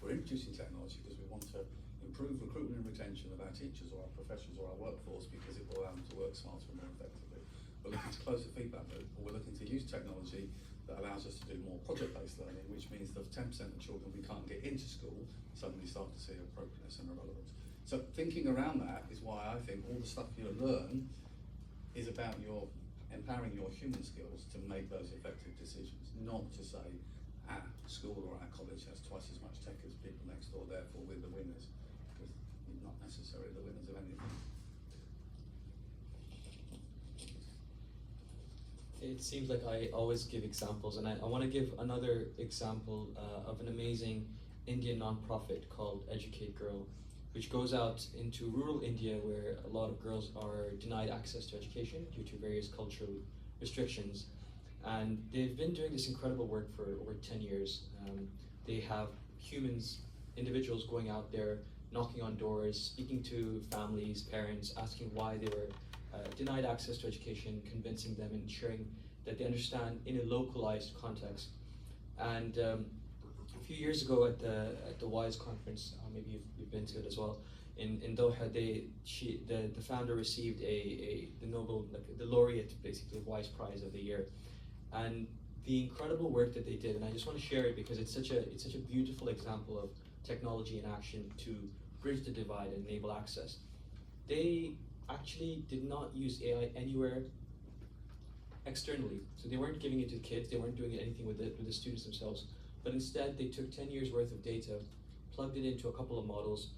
We're introducing technology because we want to improve recruitment and retention of our teachers or our professionals or our workforce because it will allow them to work smarter and more effectively. We're looking to close the feedback loop, or we're looking to use technology that allows us to do more project-based learning, which means that 10% of children we can't get into school suddenly start to see appropriateness and relevance. So thinking around that is why I think all the stuff you learn is about your empowering your human skills to make those effective decisions, not to say our school or our college has twice as much tech as people next door, therefore we're the winners, because we're not necessarily the winners of anything. It seems like I always give examples, and I want to give another example of an amazing Indian non-profit called Educate Girl, which goes out into rural India where a lot of girls are denied access to education due to various cultural restrictions. And they've been doing this incredible work for over 10 years. They have individuals going out there, knocking on doors, speaking to families, parents, asking why they were denied access to education, convincing them, ensuring that they understand in a localized context. And a few years ago at the WISE conference, maybe you've been to it as well, in Doha, the founder received the Nobel, the laureate, basically, WISE Prize of the year. And the incredible work that they did, and I just want to share it because it's such a beautiful example of technology in action to bridge the divide and enable access. They actually did not use AI anywhere externally. So they weren't giving it to the kids, they weren't doing anything with the students themselves, but instead they took 10 years worth of data, plugged it into a couple of models,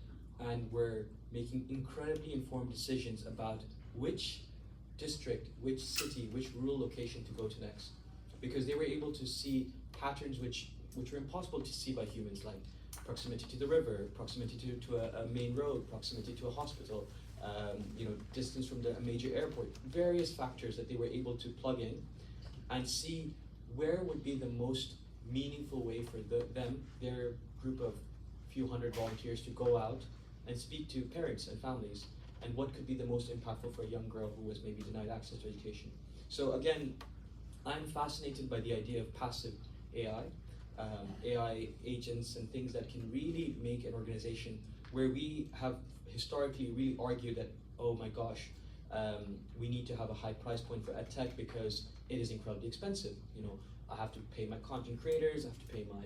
and were making incredibly informed decisions about which district, which city, which rural location to go to next. Because they were able to see patterns which were impossible to see by humans, like proximity to the river, proximity to a main road, proximity to a hospital, distance from a major airport, various factors that they were able to plug in and see where would be the most meaningful way for their group of few hundred volunteers to go out and speak to parents and families and what could be the most impactful for a young girl who was maybe denied access to education. So again, I'm fascinated by the idea of passive AI, AI agents and things that can really make an organization where we have historically really argued that, oh my gosh, we need to have a high price point for EdTech because it is incredibly expensive. You know, I have to pay my content creators, I have to pay my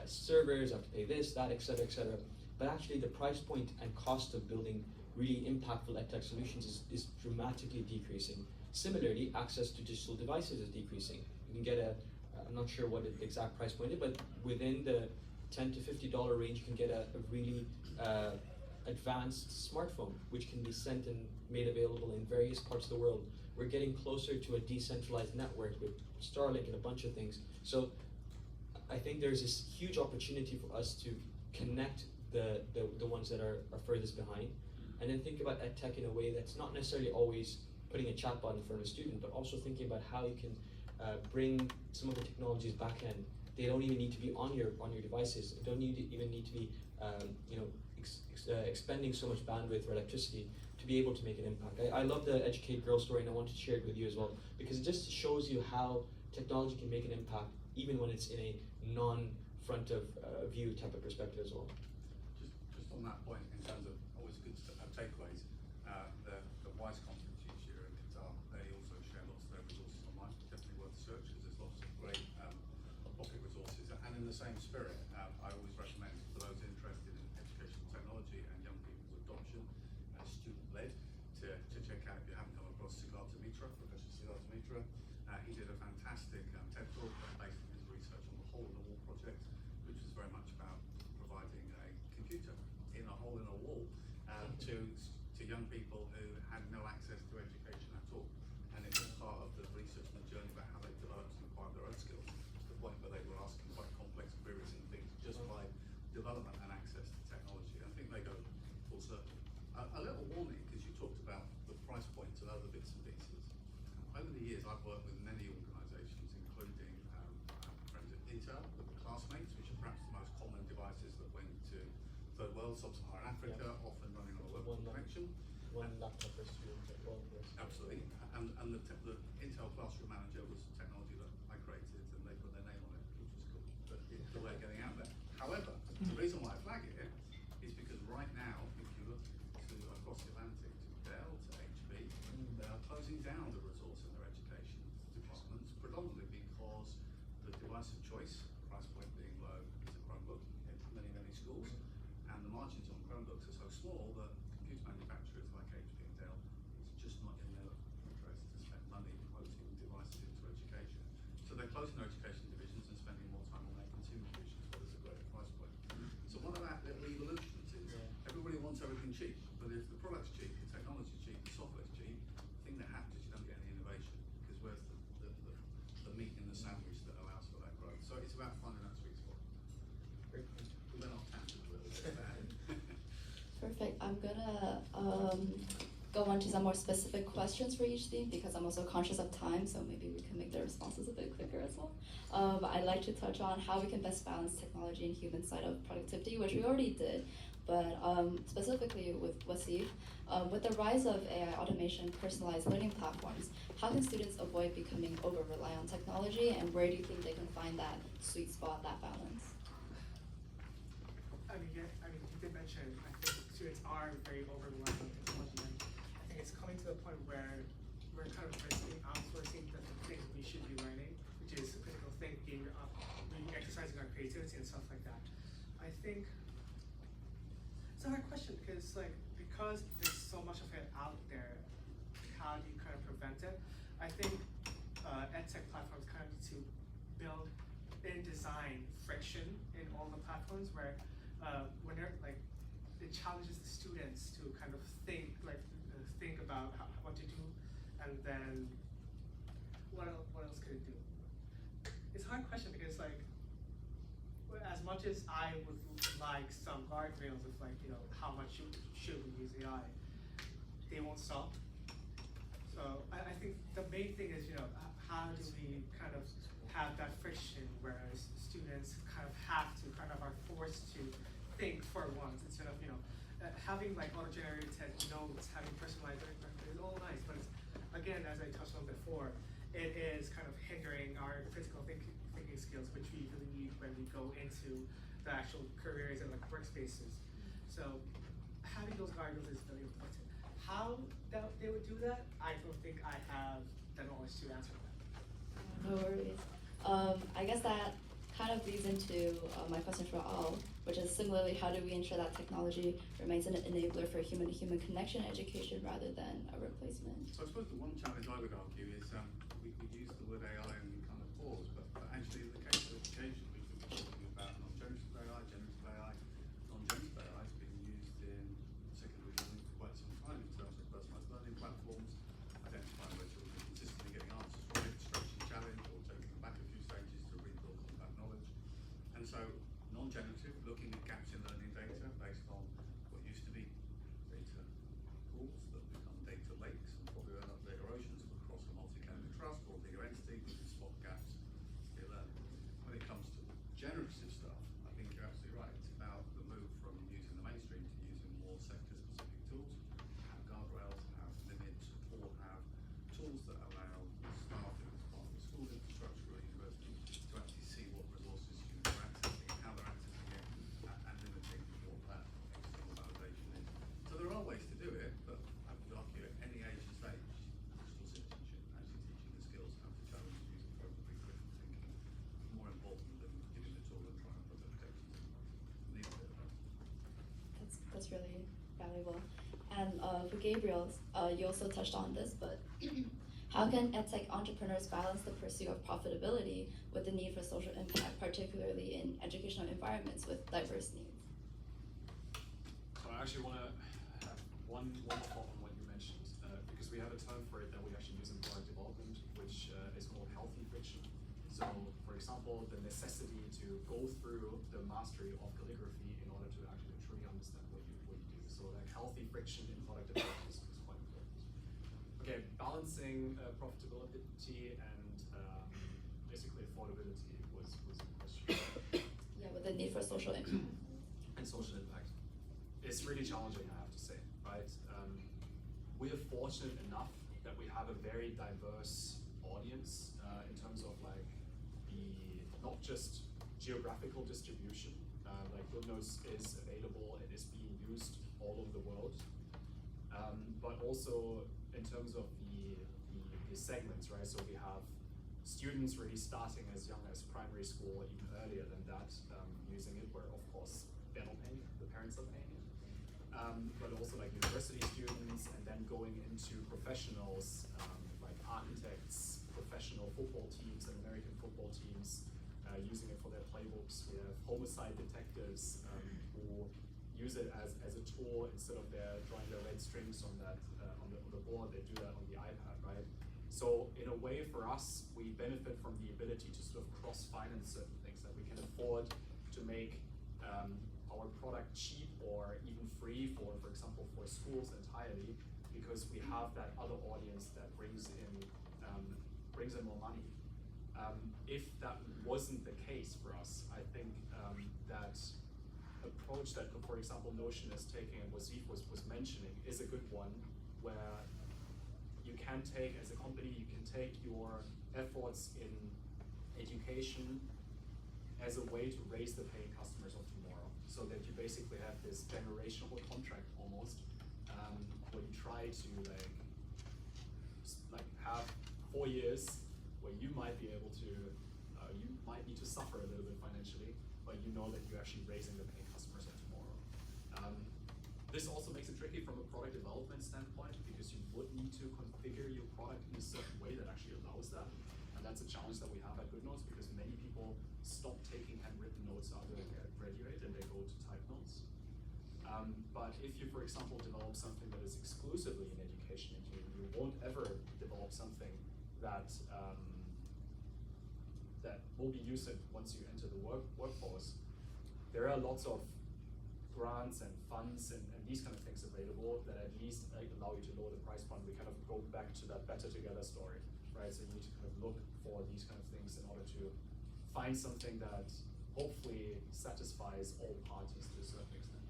servers, I have to pay this, that, etc., etc. But actually the price point and cost of building really impactful EdTech solutions is dramatically decreasing. Similarly, access to digital devices is decreasing. You can get I'm not sure what the exact price point is, but within the $10 to $50 range, you can get a really advanced smartphone, which can be sent and made available in various parts of the world. We're getting closer to a decentralized network with Starlink and a bunch of things. So I think there's this huge opportunity for us to connect the ones that are furthest behind, and then think about EdTech in a way that's not necessarily always putting a chatbot in front of a student, but also thinking about how you can bring some of the technologies back end. They don't even need to be on your devices. They don't even need to be expending so much bandwidth or electricity to be able to make an impact. I love the Educate Girl story, and I wanted to share it with you as well, because it just shows you how technology can make an impact even when it's in a non-front of view type of perspective as well. Just on that point, in terms of always good takeaways, the WISE conference each year in Qatar, they also share lots of their resources online. Definitely worth the search because there's lots of great pocket resources. And in the same spirit, I always recommend for those interested in educational technology and young people's adoption, student-led, to check out, if you haven't come across Siddhartha Mitra, Professor Siddhartha Mitra. He did a fantastic TED talk based on his research on the Hole in the Wall project, which was very much about providing a computer in a hole in a wall to young people who had no access to education at all. And it was part of the research and the journey about how they developed and acquired their own skills, to the point where they were asking quite complex queries and things just by development and access to technology. I think they go full circle. A little warning, because you talked about the price points and other bits and pieces. Over the years, I've worked with many organisations, including friends at Intel, with the Classmates, which are perhaps the most common devices that went to third world, sub-Saharan Africa, often running on a local connection. One laptop per student at all. Absolutely, and the Intel Classroom Manager was technology that I created, and they put their name on it, which was cool. But it's the way of getting out there. However, the reason why I flag it is because right now, if you look to across the Atlantic, to Dell, to HP, they are closing down the resource in their education departments, predominantly because the device of choice, price point being low, is a Chromebook in many schools, and the margins on Chromebooks are so small that computer manufacturers like HP and Dell, it's just not in their interest to spend money promoting devices into education. So they're closing their education divisions and spending more time on their consumer divisions where there's a greater price point. So one of that little evolutions is everybody wants everything cheap, but if the product's cheap, the technology's cheap, the software's cheap, the thing that happens is you don't get any innovation, because where's the meat in the sandwich that allows for that growth? So it's about finding that sweet spot. Great. We went off tangent a little bit there. Perfect. I'm gonna go on to some more specific questions for each theme because I'm also conscious of time, so maybe we can make the responses a bit quicker as well. I'd like to touch on how we can best balance technology and human side of productivity, which we already did, but specifically with Waseef, with the rise of AI automation, personalized learning platforms, how can students avoid becoming over-reliant on technology, and where do you think they can find that sweet spot, that balance? You did mention, I think students are very over-reliant on technology, and I think it's coming to the point where we're kind of risking outsourcing the things we should be learning, which is critical thinking, really exercising our creativity and stuff like that. I think it's a hard question because there's so much of it out there, how do you kind of prevent it? I think EdTech platforms kind of need to build in design friction in all the platforms where when they're it challenges the students to kind of think about what to do, and then what else could it do? It's a hard question because as much as I would like some guardrails of how much should we use AI, they won't stop. So I think the main thing is how do we kind of have that friction whereas students kind of are forced to think for once instead of having like auto-generated notes, having personalized learning is all nice, but it's, again, as I touched on before, it is kind of hindering our critical thinking skills, which we really need when we go into the actual careers and like workspaces. So having those guardrails is really important. How they would do that, I don't think I have the knowledge to answer that. No worries. I guess that kind of leads into my question for all, which is similarly, how do we ensure that technology remains an enabler for human-to-human connection education rather than a replacement? So I suppose the one challenge I would argue is we use the word AI and we kind of pause, but actually in the case of education, we could be talking about non-generative AI, generative AI. Non-generative AI has been used in secondary learning for quite some time in terms of personalised learning platforms, identifying where children are consistently getting answers right, stretching challenge, or taking them back a few stages to rebuild on that knowledge. And so non-generative, looking at gaps in learning data based on what used to be data pools that become data lakes and probably end up data oceans that cross a multi-academic trust or bigger entity, we can spot gaps in learning. When it comes to generative stuff, I think you're absolutely right. It's about the move from using the mainstream to using more sector-specific tools, have guardrails, have limits, or have tools that allow staff in as part of the school infrastructure or university to actually see what resources students are accessing, how they're accessing it, and limiting what that external validation is. So there are ways to do it, but I would argue at any age and stage, digital citizenship, actually teaching the skills how to challenge and use appropriately critical thinking is more important than giving the tool and trying to put the protections in place. Need a bit of both. That's really valuable. And for Gabriel, you also touched on this, but how can EdTech entrepreneurs balance the pursuit of profitability with the need for social impact, particularly in educational environments with diverse needs? So I actually want to have one more thought on what you mentioned, because we have a term for it that we actually use in product development, which is called healthy friction. So, for example, the necessity to go through the mastery of calligraphy in order to actually truly understand what you do. So, like healthy friction in product development is quite important. Okay, balancing profitability and basically affordability was the question. Yeah, with the need for social impact. And social impact. It's really challenging, I have to say, right? We are fortunate enough that we have a very diverse audience in terms of like not just geographical distribution, like GoodNotes is available and is being used all over the world, but also in terms of the segments, right? So we have students really starting as young as primary school, even earlier than that, using it, where of course they're not paying it, the parents are paying it. But also like university students, and then going into professionals, like architects, professional football teams and American football teams, using it for their playbooks. We have homicide detectives who use it as a tool instead of their drawing their red strings on that on the board. They do that on the iPad, right? So in a way, for us, we benefit from the ability to sort of cross-finance certain things, that we can afford to make our product cheap or even free for example, for schools entirely, because we have that other audience that brings in more money. If that wasn't the case for us, I think that approach that, for example, Notion is taking and Waseef was mentioning is a good one, where you can take, as a company, you can take your efforts in education as a way to raise the paying customers of tomorrow, so that you basically have this generational contract almost, where you try to like have 4 years where you might be able to, you might need to suffer a little bit financially, but you know that you're actually raising the paying customers of tomorrow. This also makes it tricky from a product development standpoint, because you would need to configure your product in a certain way that actually allows that. And that's a challenge that we have at GoodNotes, because many people stop taking handwritten notes after they graduate and they go to typed notes. But if you, for example, develop something that is exclusively in education, and you won't ever develop something that that will be used once you enter the workforce, there are lots of grants and funds and these kind of things available that at least allow you to lower the price point. We kind of go back to that better together story, right? So you need to kind of look for these kind of things in order to find something that hopefully satisfies all parties to a certain extent.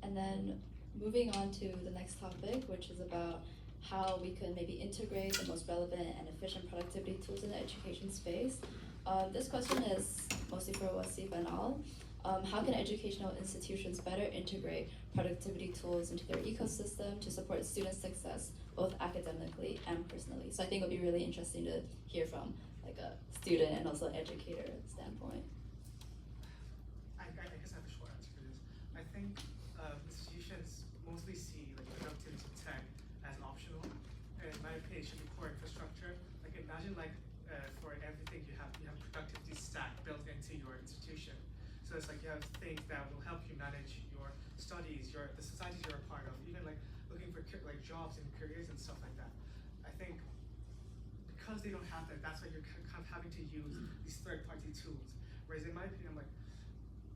And then moving on to the next topic, which is about how we could maybe integrate the most relevant and efficient productivity tools in the education space. This question is mostly for Waseef and Al. How can educational institutions better integrate productivity tools into their ecosystem to support student success, both academically and personally? So I think it would be really interesting to hear from like a student and also educator standpoint. I guess I have a short answer for this. I think institutions mostly see like productivity tech as optional, and in my opinion, it should be core infrastructure. Like imagine like for everything you have a productivity stack built into your institution. So it's like you have things that will help you manage your studies, the societies you're a part of, even like looking for like jobs and careers and stuff like that. I think because they don't have that, that's why you're kind of having to use these third-party tools. Whereas in my opinion, I'm like,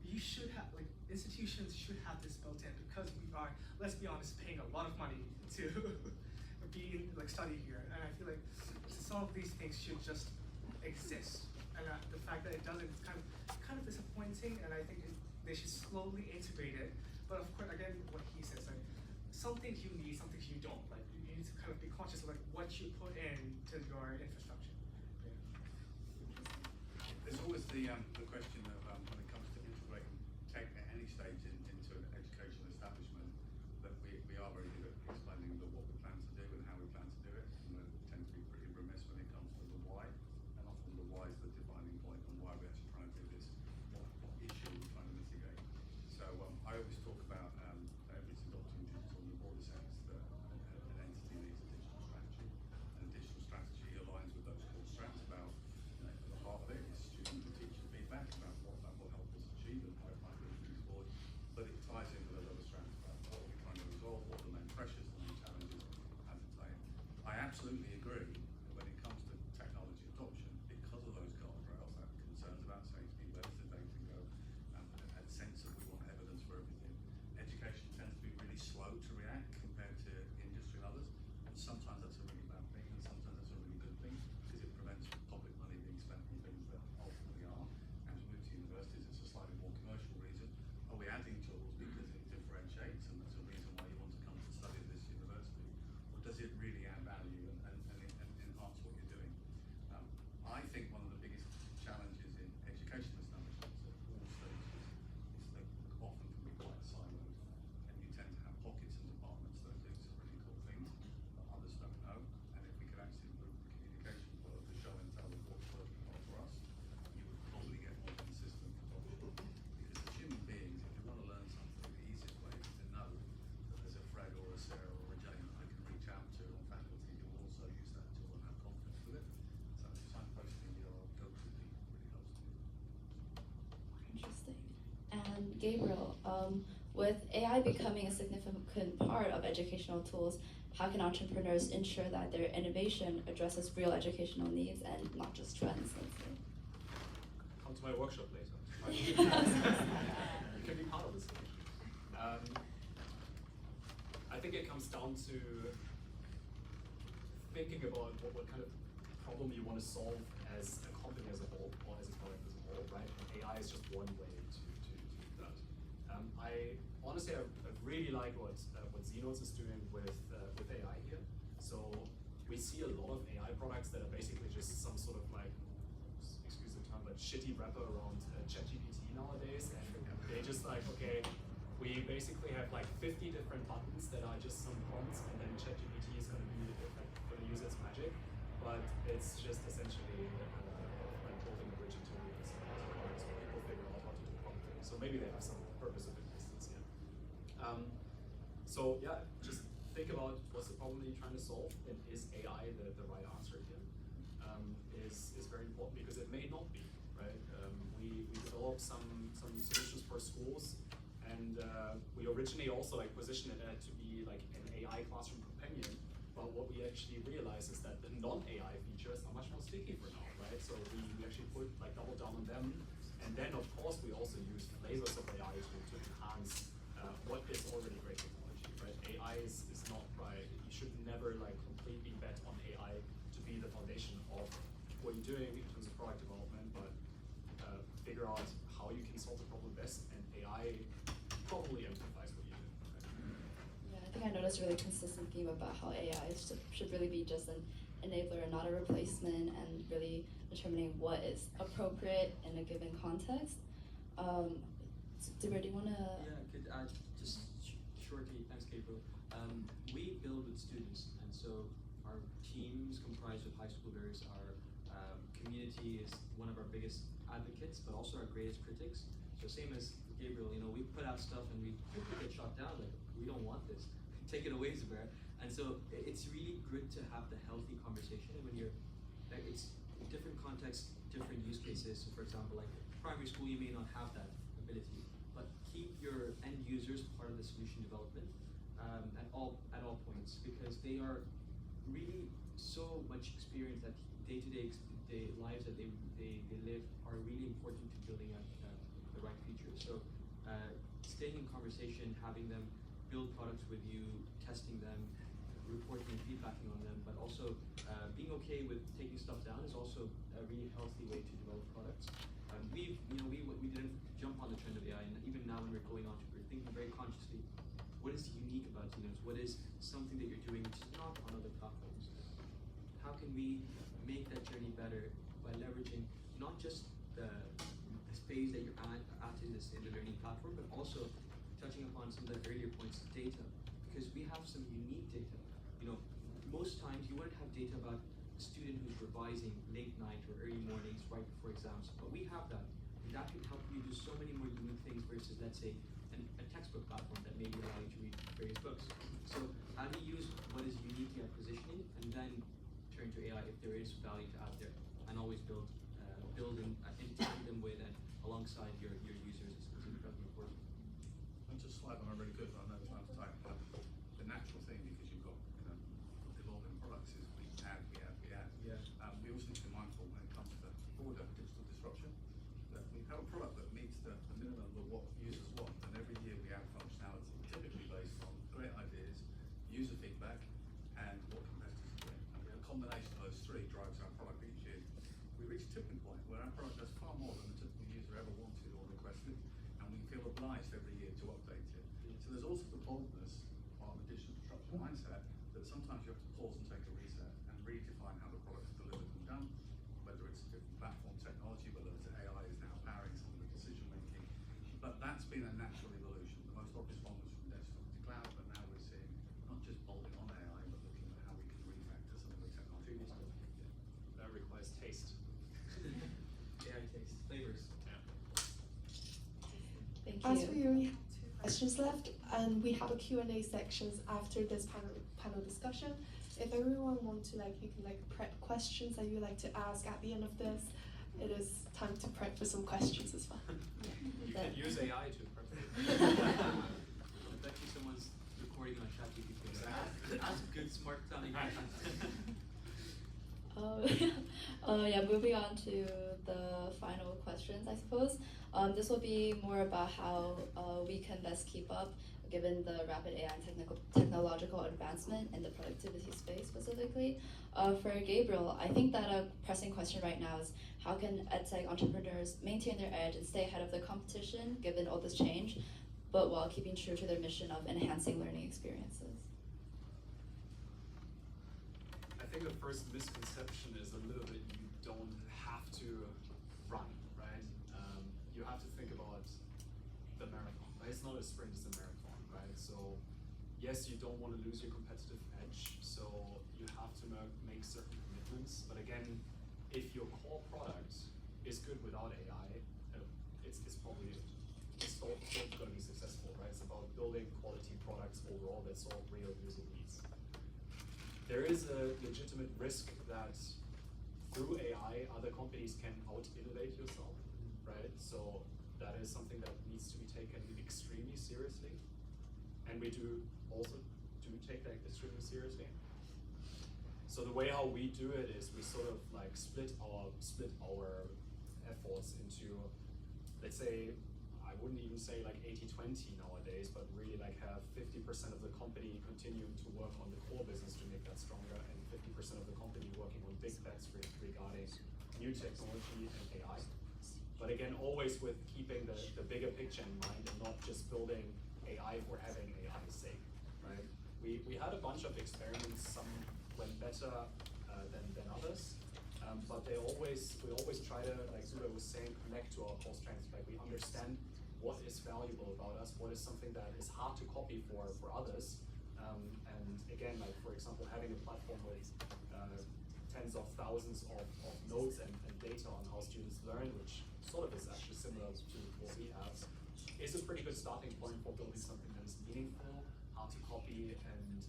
you should have, like, institutions should have this built in because we are, let's be honest, paying a lot of money to study here. And I feel like some of these things should just exist. And the fact that it doesn't is kind of disappointing, and I think they should slowly integrate it. But of course, again, what he says, like, some things you need, some things you don't. Like, you need to kind of be conscious of like what you put into your infrastructure. There's always the question of when it comes to integrating tech at any stage into an educational establishment, that we are very good at explaining what we plan to do and how we plan to do it. And we tend to be pretty remiss when it comes to the why, and often the why is the defining point on why we're actually trying to do this, what issue we're trying to mitigate. So I always talk about it's adopting digital in the broader sense that an entity needs a digital strategy. And a digital strategy aligns with those core strands about, at the heart of it is student and teacher feedback about what that will help us achieve and how it might move things forward. But it ties in with those other strands about what we're trying to resolve, what the main pressures, the main challenges, as it's saying. I absolutely agree that when it comes to technology adoption, because of those guardrails, that concerns about safety, where does the data go, and sense that we want evidence for everything. Education tends to be really slow to react compared to industry and others. And sometimes that's a really bad thing, and sometimes that's a really good thing, because it prevents public money being spent on things that ultimately are. As we move to universities, it's a slightly more commercial reason. Are we adding tools because it differentiates and that's a reason why you want to come to study at this university? Or does it really add value and enhance what you're doing? I think one of the biggest challenges in education establishments at all stages is that often can be quite siloed, and you tend to have pockets and departments that are doing some really cool things that others don't know. And if we could actually improve the communication flow, the show and tell of what's working well for us, you would probably get more consistent adoption. Because as human beings, if you want to learn something, the easiest way is to know that there's a Fred or a Sarah or a Jane that I can reach out to on faculty who will also use that tool and have confidence with it. So signposting your go-to people really helps too. Interesting. And Gabriel, with AI becoming a significant part of educational tools, how can entrepreneurs ensure that their innovation addresses real educational needs and not just trends, let's say? Come to my workshop later. You can be part of this. I think it comes down to thinking about what kind of problem you want to solve as a company as a whole, or as a product as a whole, right? And AI is just one way to do that. I honestly, I really like what Keynote is doing with AI here. So we see a lot of AI products that are basically just some sort of like, excuse the term, but shitty wrapper around ChatGPT nowadays, and they just like, okay, we basically have like 50 different buttons that are just some prompts, and then ChatGPT is going to be like going to use its magic, but it's just essentially like building a bridge into the so people figure out how to do prompting. So maybe they have some purpose of existence here. So yeah, just think about what's the problem that you're trying to solve, and is AI the right answer here? Is very important, because it may not be, right? We developed some solutions for schools, and we originally also like positioned it to be like an AI classroom companion, but what we actually realized is that the non-AI features are much more sticky for now, right? So we actually put like double down on them, and then of course we also use flavors of AI to enhance what is already great technology, right? AI is not right. You should never like completely bet on AI to be the foundation of what you're doing in terms of product development, but figure out how you can solve the problem best, and AI probably amplifies thing I noticed a really consistent theme about how AI should really be just an enabler and not a replacement, and really determining what is appropriate in a given context. Zubair, do you want to? Yeah, I could add just shortly. Thanks, Gabriel. We build with students, and so our teams comprised of high schoolers. Our community is one of our biggest advocates, but also our greatest critics. So same as Gabriel, we put out stuff and we quickly get shot down. Like, we don't want this. Take it away, Zubair. And so it's really good to have the healthy conversation when it's different contexts, different use cases. So for example, like primary school, you may not have that ability, but keep your end users part of the solution development at all points, because they are really so much experience that day-to-day lives that they live are really important to building out the right features. So staying in conversation, having them build products with you, testing them, reporting and feedbacking on them, but also being okay with taking stuff down is also a really healthy way to develop products. We didn't jump on the trend of AI, and even now when we're going on to, we're thinking very consciously, what is unique about Keynote? What is something that you're doing which is not on other platforms? How can we make that journey better by leveraging not just the phase that you're at in the learning platform, but also touching upon some of the earlier points, data, because we have some unique data. Most times you wouldn't have data about a student who's revising late night or early mornings right before exams, but we have that, and that can help you do so many more unique things versus, let's say, a textbook platform that maybe allow you to read various books. So how do you use what is uniquely our positioning, and then turn to AI if there is value to add there, and always build in tandem with and alongside your users is incredibly important. I'm just slide on a really good one. I know time's tight, but the natural thing, because you've got evolving products, is we add. Yeah. We also need to be mindful when it comes to broader digital disruption that we have a product that meets the minimum of what users want, and every year we add functionality, typically based on great ideas, user feedback, and what competitors are doing. And a combination of those three drives our product each year. We reach a tipping point where our product does far more than the typical user ever wanted or requested, and we feel obliged every year to update it. So there's also the boldness of the digital disruption mindset that sometimes you have to pause and take a reset and redefine how the product is delivered and done, whether it's a different platform technology, whether it's AI is now powering some of the decision making. But that's been a natural evolution. The most obvious one was from desktop to cloud, but now we're seeing not just bolting on AI, but looking at how we can refactor some of the technology. That requires taste. AI taste, flavors. Thank As for you. you, we have 2 questions left, and we have a Q&A sections after this panel discussion. If everyone wants to, you can prep questions that you like to ask at the end of this. It is time to prep for some questions as well. You can use AI to prep. I bet you someone's recording on ChatGPT. That's good, smart sounding questions. Yeah, moving on to the final questions, I suppose. This will be more about how we can best keep up given the rapid AI and technological advancement in the productivity space specifically. For Gabriel, I think that a pressing question right now is how can EdTech entrepreneurs maintain their edge and stay ahead of the competition given all this change, but while keeping true to their mission of enhancing learning experiences? I think the first misconception is a little bit you don't have to run, right? You have to think about the marathon, right? It's not a sprint, it's a marathon, right? So yes, you don't want to lose your competitive edge, so you have to make certain commitments. But again, if your core product is good without AI, it's probably still going to be successful, right? It's about building quality products overall that solve real user needs. There is a legitimate risk that through AI, other companies can out-innovate yourself, right? So that is something that needs to be taken extremely seriously. And we also take that extremely seriously. So the way how we do it is we sort of split our efforts into, let's say, I wouldn't even say 80-20 nowadays, but really have 50% of the company continuing to work on the core business to make that stronger, and 50% of the company working on big bets regarding new technology and AI. But again, always with keeping the bigger picture in mind and not just building AI for having AI's sake, right? We had a bunch of experiments. Some went better than others, but we always try to, like Zubair was saying, connect to our core strengths. Like we understand what is valuable about us, what is something that is hard to copy for others. And again, like for example, having a platform with tens of thousands of nodes and data on how students learn, which sort of is actually similar to what we have, is a pretty good starting point for building something that is meaningful, hard to copy, and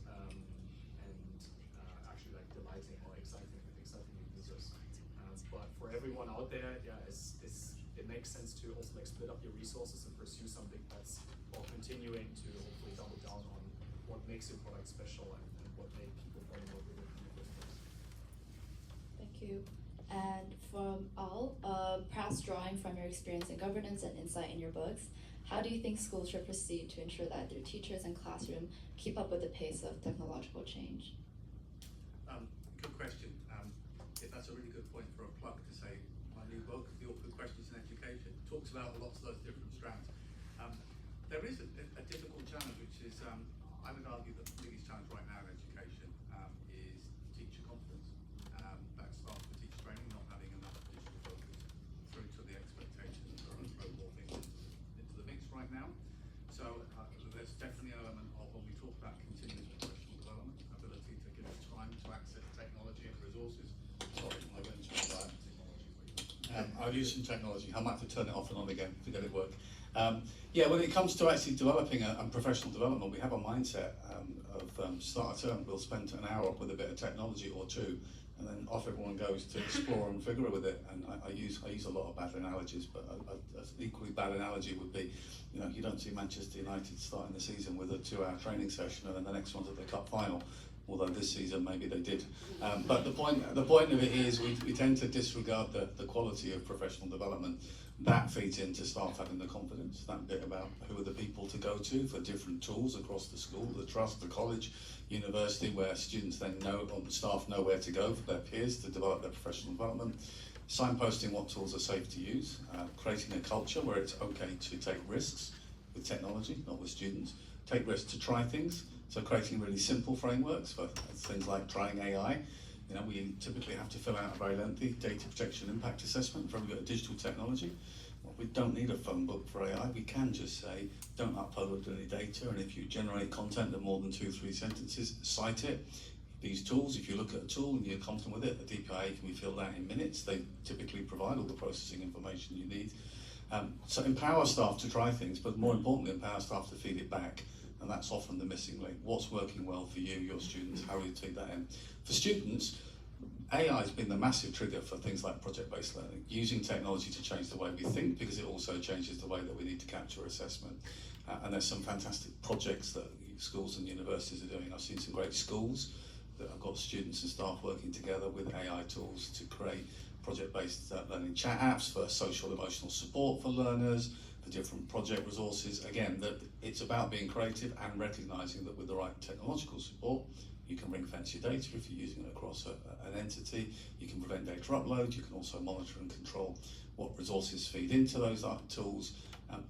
actually like delighting or exciting your users. But for everyone out there, yeah, it makes sense to also like split up your resources and pursue something that's, or continuing to hopefully double down on what makes your product special and what make people fall in love with it in the first place. Thank you. And from Al, perhaps drawing from your experience in governance and insight in your books, how do you think schools should proceed to ensure that their teachers and classroom keep up with the pace of technological change? Good question. That's a really good point for a plug to say my new book, The Awkward Questions in Education, talks about lots of those different strands. There is a difficult challenge, which is, I would argue that the biggest challenge right now in education is teacher confidence. That starts with teacher training, not having enough digital focus, through to the expectation that they're going to throw more things into the mix right now. So there's definitely an element of, when we talk about continuous professional development, ability to give us time to access technology and resources. Sorry, I went to that. I've used some technology. I might have to turn it off and on again to get it work. Yeah, when it comes to actually developing a professional development, we have a mindset of start a term, we'll spend an hour with a bit of technology or two, and then off everyone goes to explore and figure with it. And I use a lot of bad analogies, but an equally bad analogy would be, you don't see Manchester United starting the season with a 2-hour training session and then the next one's at the cup final. Although this season maybe they did. But the point of it is we tend to disregard the quality of professional development. That feeds into staff having the confidence, that bit about who are the people to go to for different tools across the school, the trust, the college, university, where students then know, or the staff know where to go for their peers to develop their professional development. Signposting what tools are safe to use, creating a culture where it's okay to take risks with technology, not with students, take risks to try things. So creating really simple frameworks for things like trying AI. We typically have to fill out a very lengthy data protection impact assessment for every bit of digital technology. Well, we don't need a phone book for AI. We can just say, don't upload any data, and if you generate content of more than 2-3 sentences, cite it. These tools, if you look at a tool and you're confident with it, the DPIA can be filled out in minutes. They typically provide all the processing information you need. So empower staff to try things, but more importantly, empower staff to feed it back. And that's often the missing link. What's working well for you, your students, how do you take that in? For students, AI has been the massive trigger for things like project-based learning, using technology to change the way we think, because it also changes the way that we need to capture assessment. And there's some fantastic projects that schools and universities are doing. I've seen some great schools that have got students and staff working together with AI tools to create project-based learning chat apps for social emotional support for learners, for different project resources. Again, that it's about being creative and recognizing that with the right technological support, you can ring fence your data if you're using it across an entity. You can prevent data upload. You can also monitor and control what resources feed into those tools.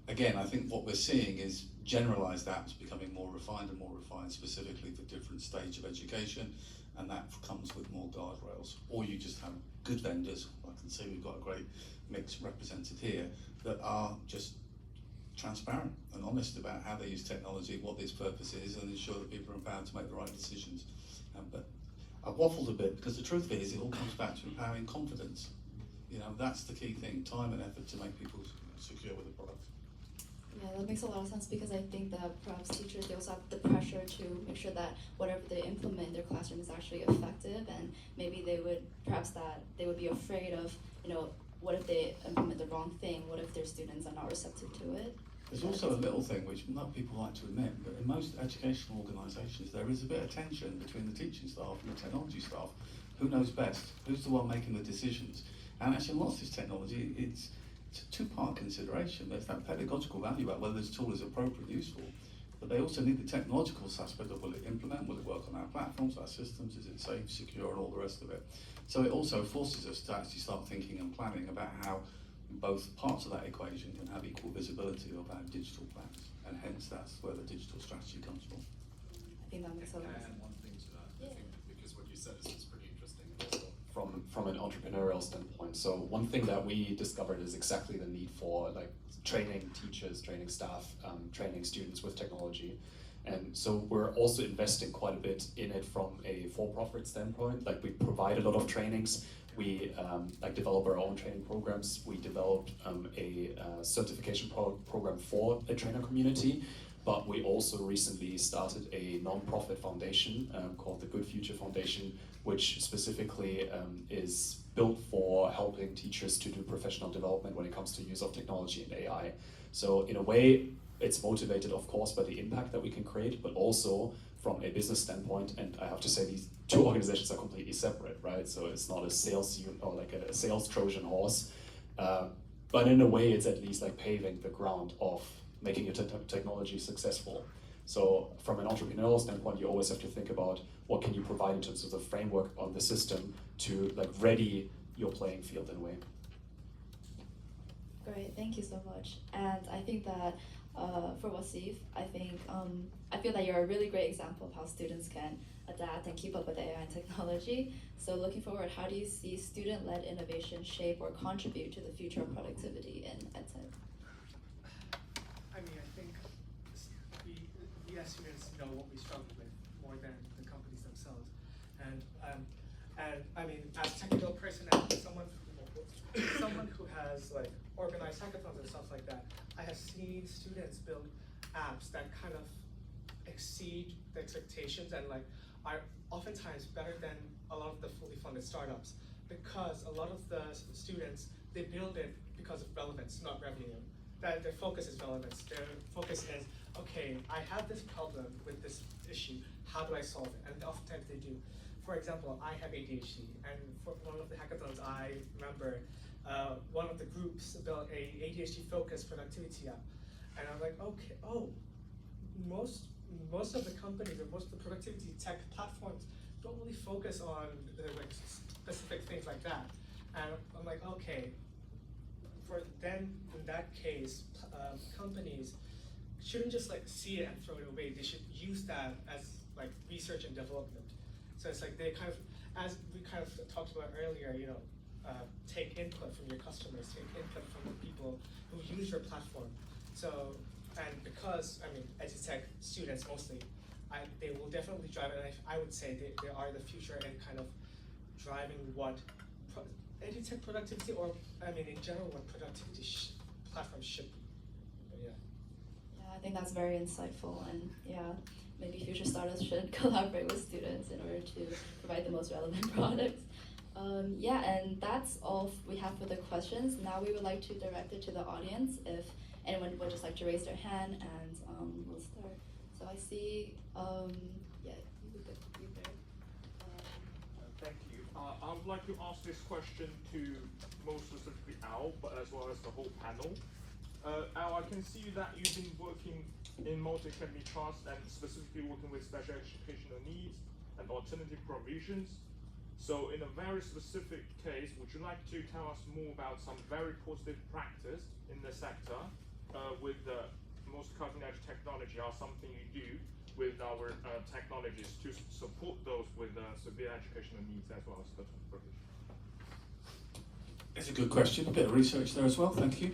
Again, I think what we're seeing is generalized apps becoming more refined and more refined specifically for different stage of education, and that comes with more guardrails. Or you just have good vendors. I can see we've got a great mix represented here that are just transparent and honest about how they use technology, what its purpose is, and ensure that people are empowered to make the right decisions. But I've waffled a bit, because the truth of it is it all comes back to empowering confidence. That's the key thing, time and effort to make people secure with the product. Yeah, that makes a lot of sense, because I think that perhaps teachers, they also have the pressure to make sure that whatever they implement in their classroom is actually effective, and maybe they would be afraid of, what if they implement the wrong thing? What if their students are not receptive to it? There's also a little thing which not people like to admit, but in most educational organisations there is a bit of tension between the teaching staff and the technology staff. Who knows best? Who's the one making the decisions? And actually in lots of this technology, it's a two-part consideration. There's that pedagogical value about whether this tool is appropriate and useful, but they also need the technological aspect of will it implement, will it work on our platforms, our systems, is it safe, secure, and all the rest of it. So it also forces us to actually start thinking and planning about how both parts of that equation can have equal visibility of our digital plans, and hence that's where the digital strategy comes from. I think that makes a lot of Can I sense. add one thing to that? Yeah. I think because what you said is pretty interesting also from an entrepreneurial standpoint. So one thing that we discovered is exactly the need for like training teachers, training staff, training students with technology. And so we're also investing quite a bit in it from a for-profit standpoint. Like we provide a lot of trainings. We like develop our own training programs. We developed a certification program for a trainer community. But we also recently started a non-profit foundation called the Good Future Foundation, which specifically is built for helping teachers to do professional development when it comes to use of technology and AI. So in a way, it's motivated, of course, by the impact that we can create, but also from a business standpoint. And I have to say, these two organizations are completely separate, right? So it's not a sales unit or like a sales Trojan horse, but in a way, it's at least like paving the ground of making your technology successful. So from an entrepreneurial standpoint, you always have to think about what can you provide in terms of the framework on the system to like ready your playing field in a way. Great, thank you so much. And I think that for Waseef, I feel that you're a really great example of how students can adapt and keep up with AI and technology. So looking forward, how do you see student-led innovation shape or contribute to the future of productivity in EdTech? I mean, I think we as students know what we struggle with more than the companies themselves. And I mean, as a technical person and someone who has like organized hackathons and stuff like that, I have seen students build apps that kind of exceed the expectations and like are oftentimes better than a lot of the fully funded startups, because a lot of the students, they build it because of relevance, not revenue. That their focus is relevance. Their focus is, okay, I have this problem with this issue, how do I solve it? And oftentimes they do. For example, I have ADHD, and for one of the hackathons I remember, one of the groups built a ADHD-focused productivity app. And I'm like, okay, most of the companies or most of the productivity tech platforms don't really focus on like specific things like that. And I'm like, okay, for then in that case, companies shouldn't just like see it and throw it away. They should use that as like research and development. So it's like they kind of, as we kind of talked about earlier, you know, take input from your customers, take input from the people who use your platform. So, and because, I mean, EdTech students mostly, they will definitely drive it, and I would say they are the future and kind of driving what EdTech productivity, or I mean, in general, what productivity platforms should be. But yeah. Yeah, I think that's very insightful, and yeah, maybe future startups should collaborate with students in order to provide the most relevant products. Yeah, and that's all we have for the questions. Now we would like to direct it to the audience. If anyone would just like to raise their hand, and we'll start. So I see, yeah, you there. Thank you. I would like to ask this question to most specifically Al, but as well as the whole panel. Al, I can see that you've been working in multi-academy trust and specifically working with special educational needs and alternative provisions. So in a very specific case, would you like to tell us more about some very positive practice in the sector with the most cutting-edge technology, or something you do with our technologies to support those with severe educational needs as well as special provision? It's a good question, a bit of research there as well, thank you.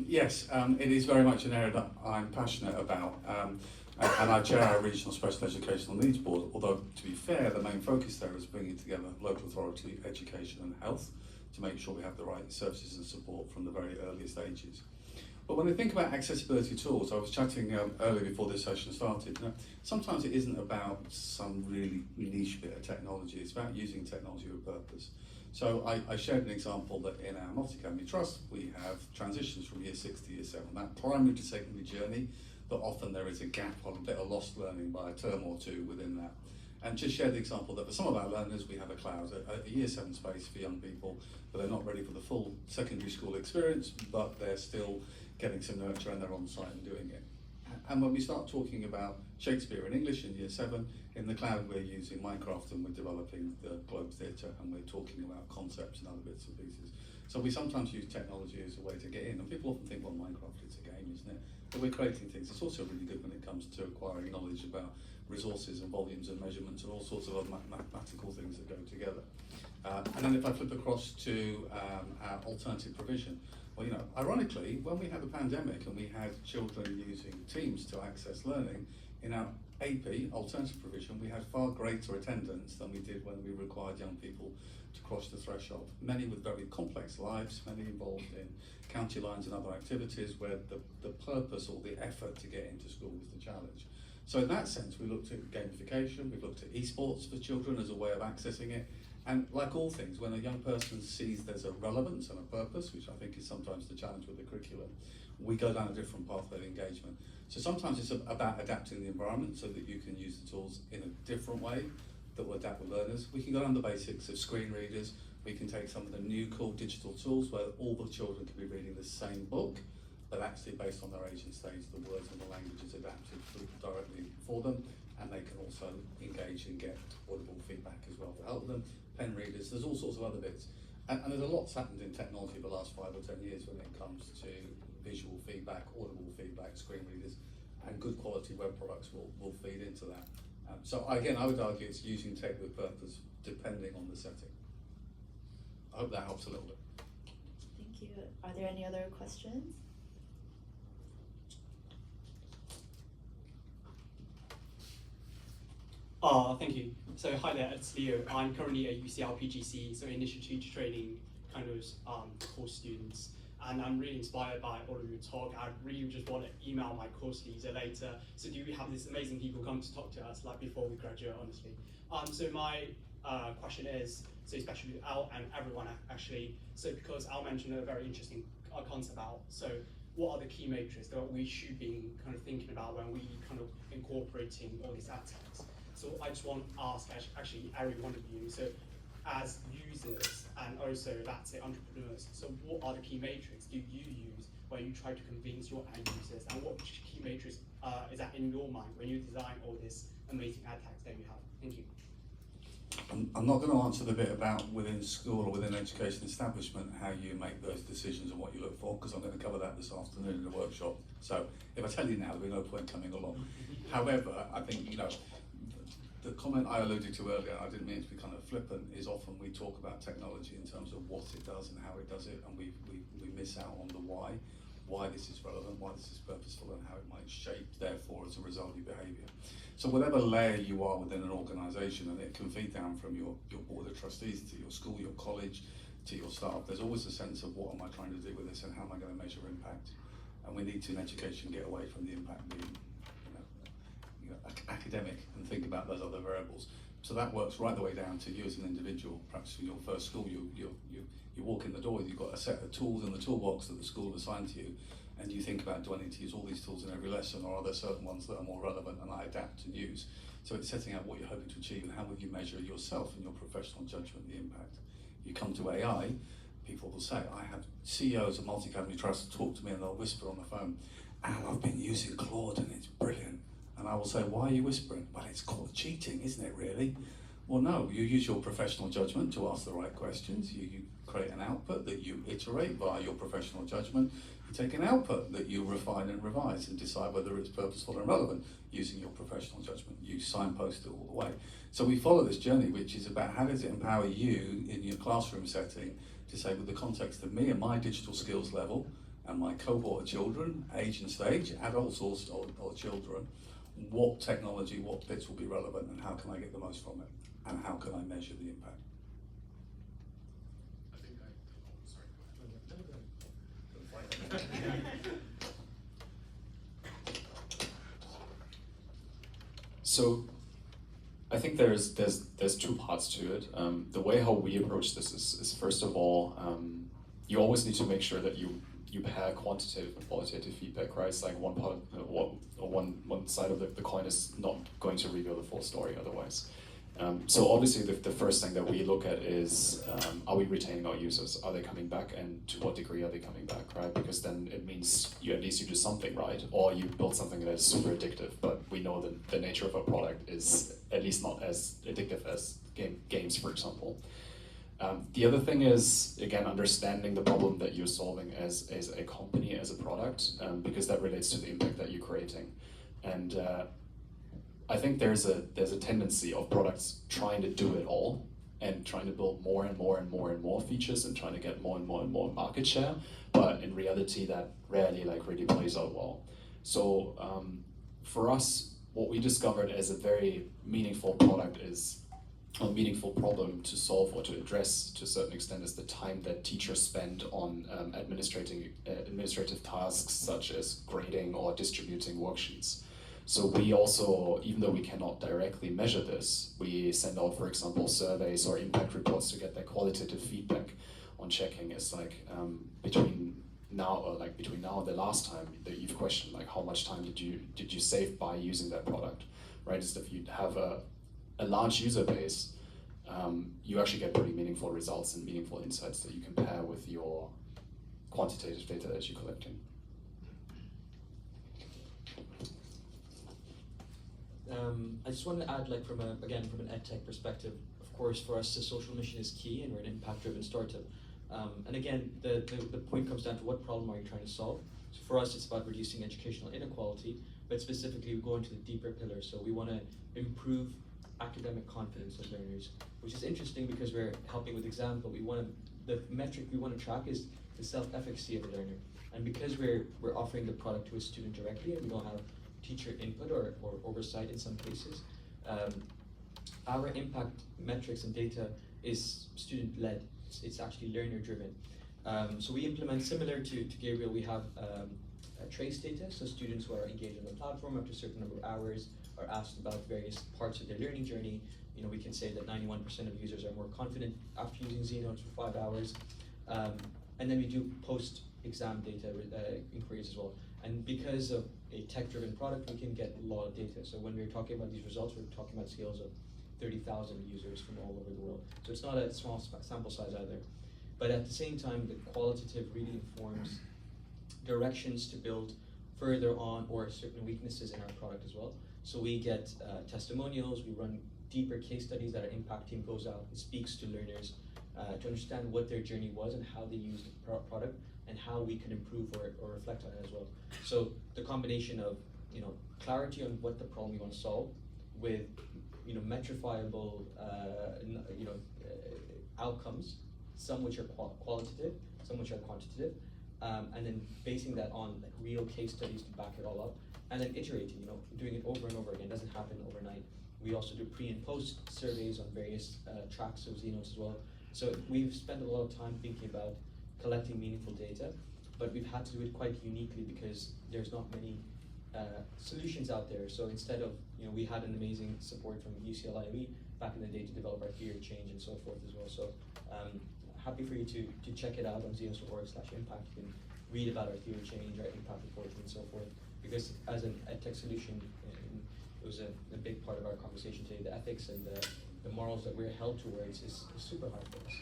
Yes, it is very much an area that I'm passionate about, and I chair our Regional Special Educational Needs Board, although to be fair, the main focus there is bringing together local authority, education and health to make sure we have the right services and support from the very earliest ages. But when I think about accessibility tools, I was chatting earlier before this session started, you know, sometimes it isn't about some really niche bit of technology, it's about using technology with purpose. So I shared an example that in our multi-academy trust, we have transitions from year 6 to year 7, that primary to secondary journey, but often there is a gap or a bit of lost learning by a term or two within that. And just share the example that for some of our learners, we have a cloud, a year 7 space for young people, but they're not ready for the full secondary school experience, but they're still getting some nurture and they're on site and doing it. And when we start talking about Shakespeare in English in year 7, in the cloud we're using Minecraft and we're developing the Globe Theatre and we're talking about concepts and other bits and pieces. So we sometimes use technology as a way to get in, and people often think, well, Minecraft is a game, isn't it? But we're creating things. It's also really good when it comes to acquiring knowledge about resources and volumes and measurements and all sorts of other mathematical things that go together. And then if I flip across to our alternative provision, well, you know, ironically, when we had the pandemic and we had children using Teams to access learning, in our AP, alternative provision, we had far greater attendance than we did when we required young people to cross the threshold. Many with very complex lives, many involved in county lines and other activities where the purpose or the effort to get into school was the challenge. So in that sense, we looked at gamification, we've looked at esports for children as a way of accessing it. And like all things, when a young person sees there's a relevance and a purpose, which I think is sometimes the challenge with the curriculum, we go down a different pathway of engagement. So sometimes it's about adapting the environment so that you can use the tools in a different way that will adapt with learners. We can go down the basics of screen readers. We can take some of the new cool digital tools where all the children can be reading the same book, but actually based on their age and stage, the words and the language is adapted directly for them, and they can also engage and get audible feedback as well to help them. Pen readers, there's all sorts of other bits. And there's a lot's happened in technology the last 5 or 10 years when it comes to visual feedback, audible feedback, screen readers, and good quality web products will feed into that. So again, I would argue it's using tech with purpose depending on the setting. I hope that helps a little bit. Thank you. Are there any other questions? Thank you. So hi there, it's Leo. I'm currently a UCL-PGC, so Initial Teacher Training kind of course students. And I'm really inspired by all of your talk. I really just want to email my course leader later. So do we have these amazing people come to talk to us like before we graduate, honestly? So my question is, so especially Al and everyone actually, so because Al mentioned a very interesting concept about, so what are the key matrices that we should be kind of thinking about when we kind of incorporating all these AdTechs? So I just want to ask actually every one of you, so as users and also let's say entrepreneurs, so what are the key matrices do you use when you try to convince your end users, and what key matrix is that in your mind when you design all this amazing AdTechs that you have? Thank you. I'm not going to answer the bit about within school or within education establishment how you make those decisions and what you look for, because I'm going to cover that this afternoon in the workshop. So if I tell you now, there'll be no point coming along. However, I think, you know, the comment I alluded to earlier, I didn't mean it to be kind of flippant, is often we talk about technology in terms of what it does and how it does it, and we miss out on the why this is relevant, why this is purposeful, and how it might shape, therefore, as a result, your behaviour. So whatever layer you are within an organisation, and it can feed down from your board of trustees to your school, your college, to your staff, there's always a sense of what am I trying to do with this and how am I going to measure impact. And we need to, in education, get away from the impact being academic and think about those other variables. So that works right the way down to you as an individual. Perhaps in your first school, you walk in the door, you've got a set of tools in the toolbox that the school assigned to you, and you think about, do I need to use all these tools in every lesson, or are there certain ones that are more relevant and I adapt and use? So it's setting out what you're hoping to achieve and how would you measure yourself and your professional judgment, the impact. You come to AI, people will say, I have CEOs of multi-academy trusts talk to me and they'll whisper on the phone, Al, I've been using Claude and it's brilliant. And I will say, why are you whispering? Well, it's called cheating, isn't it really? Well, no, you use your professional judgment to ask the right questions. You create an output that you iterate via your professional judgment. You take an output that you refine and revise and decide whether it's purposeful and relevant using your professional judgment. You signpost it all the way. So we follow this journey, which is about how does it empower you in your classroom setting to say, with the context of me and my digital skills level and my cohort of children, age and stage, adults or children, what technology, what bits will be relevant, and how can I get the most from it, and how can I measure the impact? So I think there's two parts to it. The way how we approach this is first of all, you always need to make sure that you pair quantitative and qualitative feedback, right? It's like one part, one side of the coin is not going to reveal the full story otherwise. So obviously the first thing that we look at is, are we retaining our users? Are they coming back, and to what degree are they coming back, right? Because then it means at least you do something right, or you build something that is super addictive, but we know that the nature of a product is at least not as addictive as games, for example. The other thing is, again, understanding the problem that you're solving as a company, as a product, because that relates to the impact that you're creating. And I think there's a tendency of products trying to do it all and trying to build more and more and more and more features and trying to get more and more and more market share, but in reality that rarely really plays out well. So for us, what we discovered as a very meaningful product is a meaningful problem to solve or to address to a certain extent is the time that teachers spend on administrative tasks such as grading or distributing worksheets. So we also, even though we cannot directly measure this, we send out, for example, surveys or impact reports to get their qualitative feedback on checking. It's like between now and the last time that you've questioned, like how much time did you save by using that product, right? Is if you have a large user base, you actually get pretty meaningful results and meaningful insights that you compare with your quantitative data that you're collecting. I just wanted to add, like from an EdTech perspective, of course, for us, the social mission is key, and we're an impact-driven startup. And again, the point comes down to what problem are you trying to solve. So for us, it's about reducing educational inequality, but specifically we go into the deeper pillars. So we want to improve academic confidence of learners, which is interesting because we're helping with exams, but the metric we want to track is the self-efficacy of a learner. And because we're offering the product to a student directly, and we don't have teacher input or oversight in some cases, our impact metrics and data is student-led. It's actually learner-driven. So we implement, similar to Gabriel, we have trace data, so students who are engaged on the platform after a certain number of hours are asked about various parts of their learning journey. You know, we can say that 91% of users are more confident after using Zenodes for 5 hours. And then we do post-exam data inquiries as well. And because of a tech-driven product, we can get a lot of data. So when we're talking about these results, we're talking about scales of 30,000 users from all over the world. So it's not a small sample size either. But at the same time, the qualitative really informs directions to build further on or certain weaknesses in our product as well. So we get testimonials, we run deeper case studies that our impact team goes out and speaks to learners to understand what their journey was and how they used the product and how we can improve or reflect on it as well. So the combination of clarity on what the problem you want to solve with metrifiable outcomes, some which are qualitative, some which are quantitative, and then basing that on like real case studies to back it all up, and then iterating, doing it over and over again. It doesn't happen overnight. We also do pre and post surveys on various tracks of Zenodes as well. So we've spent a lot of time thinking about collecting meaningful data, but we've had to do it quite uniquely because there's not many solutions out there. So instead of, we had an amazing support from UCLIME back in the day to develop our theory of change and so forth as well. So happy for you to check it out on zenodes.org/impact. You can read about our theory of change, our impact reporting and so forth. Because as an EdTech solution, it was a big part of our conversation today. The ethics and the morals that we're held towards is super hard for us.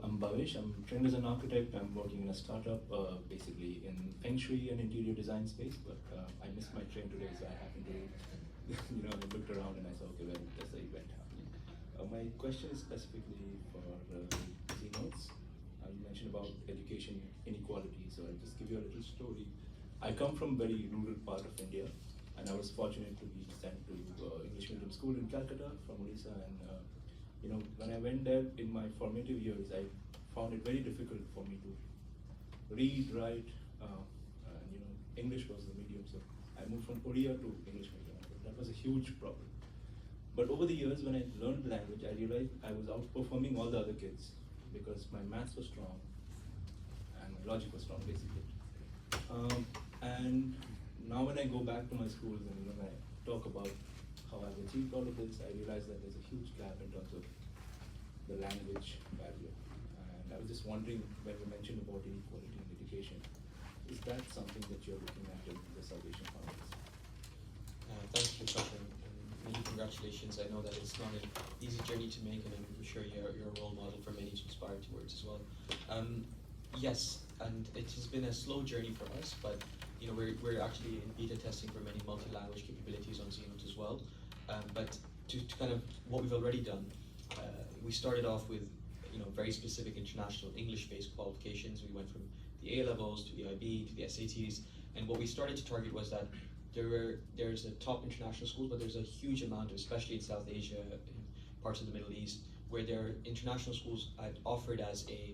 I'm Bhavesh. I'm trained as an architect. I'm working in a startup, basically in Feng Shui and interior design space. But I missed my train today, so I happened to, I looked around and I saw, okay, well, there's the event happening. My question is specifically for Zenodes. You mentioned about education inequality, so I'll just give you a little story. I come from very rural part of India, and I was fortunate to be sent to English medium school in Calcutta from Odisha, and when I went there in my formative years, I found it very difficult for me to read, write, English was the medium, so I moved from Odia to English medium. That was a huge problem. But over the years, when I learned the language, I realized I was outperforming all the other kids because my maths was strong and my logic was strong, basically. And now when I go back to my schools and when I talk about how I've achieved all of this, I realized that there's a huge gap in terms of the language barrier. And I was just wondering, when you mentioned about inequality in education, is that something that you're looking at in the Salvation Army? Thanks for the question, and many congratulations. I know that it's not an easy journey to make, and I'm sure you're a role model for many to aspire towards as well. Yes, and it has been a slow journey for us, but you know we're actually in beta testing for many multi-language capabilities on Keynote as well. But to kind of what we've already done, we started off with very specific international English-based qualifications. We went from the A levels to the IB to the SATs, and what we started to target was that there's a top international schools, but there's a huge amount, especially in South Asia, in parts of the Middle East, where there are international schools offered as a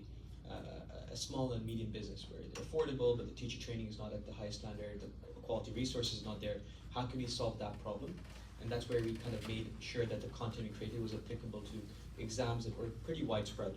small and medium business, where they're affordable, but the teacher training is not at the highest standard, the quality resources is not there. How can we solve that problem? And that's where we kind of made sure that the content we created was applicable to exams that were pretty widespread.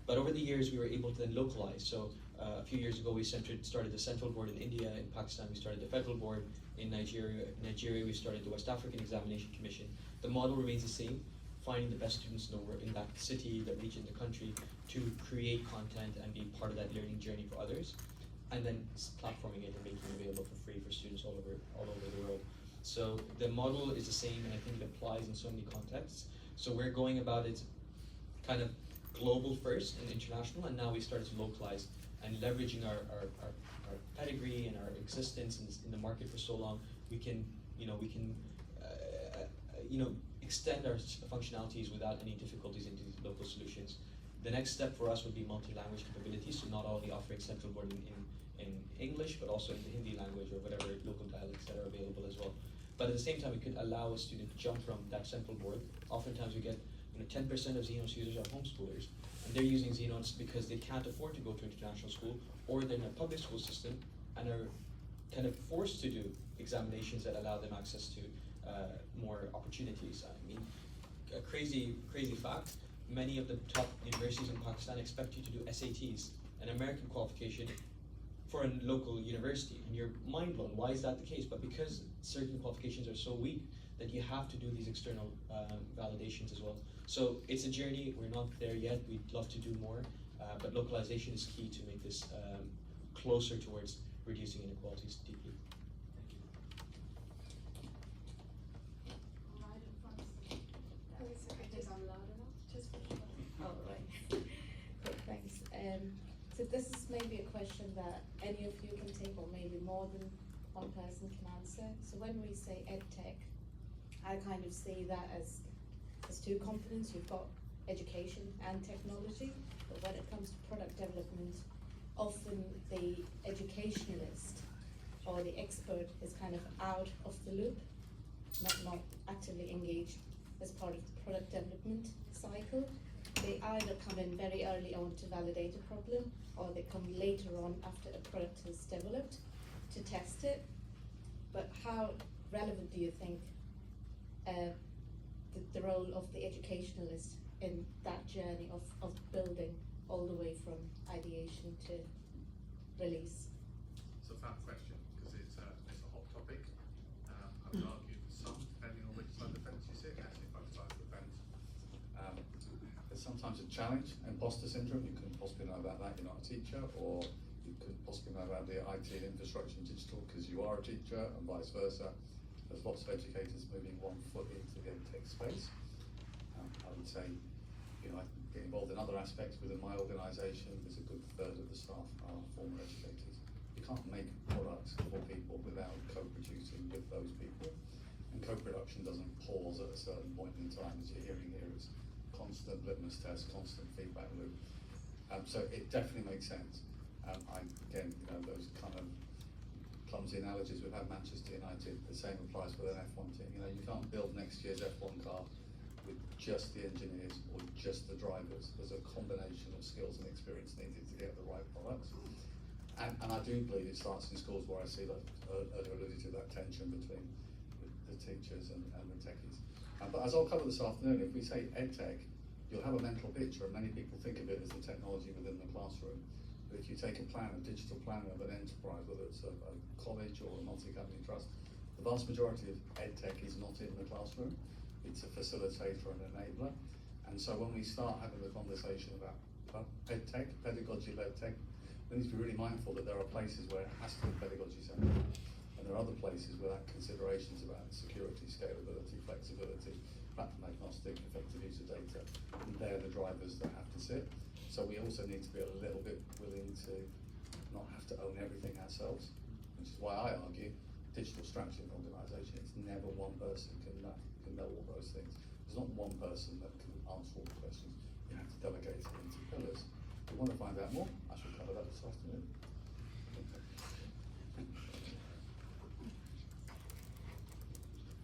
But over the years, we were able to then localize. So a few years ago, we started the central board in India. In Pakistan, we started the federal board. In Nigeria, we started the West African Examination Commission. The model remains the same, finding the best students in that city, that region, the country, to create content and be part of that learning journey for others, and then platforming it and making it available for free for students all over the world. So the model is the same, and I think it applies in so many contexts. So we're going about it kind of global first and international, and now we started to localize and leveraging our pedigree and our existence in the market for so long. We can extend our functionalities without any difficulties into these local solutions. The next step for us would be multi-language capabilities, so not only offering central board in English, but also in the Hindi language or whatever local dialects that are available as well. But at the same time, we could allow a student to jump from that central board. Oftentimes we get 10% of Xenos users are homeschoolers, and they're using Xenos because they can't afford to go to international school, or they're in a public school system and are kind of forced to do examinations that allow them access to more opportunities. I mean, a crazy fact, many of the top universities in Pakistan expect you to do SATs, an American qualification, for a local university, and you're mind blown. Why is that the case? But because certain qualifications are so weak that you have to do these external validations as well. So it's a journey. We're not there yet. We'd love to do more, but localization is key to make this closer towards reducing inequalities deeply. Thanks. So this is maybe a question that any of you can take, or maybe more than one person can answer. So when we say EdTech, I kind of see that as two components. You've got education and technology, but when it comes to product development, often the educationalist or the expert is kind of out of the loop, not actively engaged as part of the product development cycle. They either come in very early on to validate a problem, or they come later on after a product is developed to test it. But how relevant do you think the role of the educationalist in that journey of building all the way from ideation to release? It's a fab question, because it's a hot topic. I would argue some, depending on which side of the fence you sit, actually both sides of the fence. There's sometimes a challenge, imposter syndrome. You can possibly know about that, you're not a teacher, or you could possibly know about the IT and infrastructure and digital because you are a teacher, and vice versa. There's lots of educators moving one foot into the EdTech space. I would say, I get involved in other aspects within my organisation. There's a good third of the staff are former educators. You can't make products for people without co-producing with those people. And co-production doesn't pause at a certain point in time, as you're hearing here. It's constant litmus test, constant feedback loop. So it definitely makes sense. Those kind of clumsy analogies we've had Manchester United, the same applies for an F1 team. You can't build next year's F1 car with just the engineers or just the drivers. There's a combination of skills and experience needed to get the right products. And I do believe it starts in schools, where I see that earlier alluded to, that tension between the teachers and the techies. But as I'll cover this afternoon, if we say EdTech, you'll have a mental picture, and many people think of it as the technology within the classroom. But if you take a digital plan of an enterprise, whether it's a college or a multi-company trust, The vast majority of EdTech is not in the classroom. It's a facilitator and enabler. And so when we start having the conversation about EdTech, pedagogy-led tech, we need to be really mindful that there are places where it has to be pedagogy-centered. And there are other places where that considerations about security, scalability, flexibility, platform agnostic, effective use of data, and they're the drivers that have to sit. So we also need to be a little bit willing to not have to own everything ourselves, which is why I argue digital strategy of an organisation, it's never one person can know all those things. There's not one person that can answer all the questions. You have to delegate it into pillars. If you want to find out more, I shall cover that this afternoon.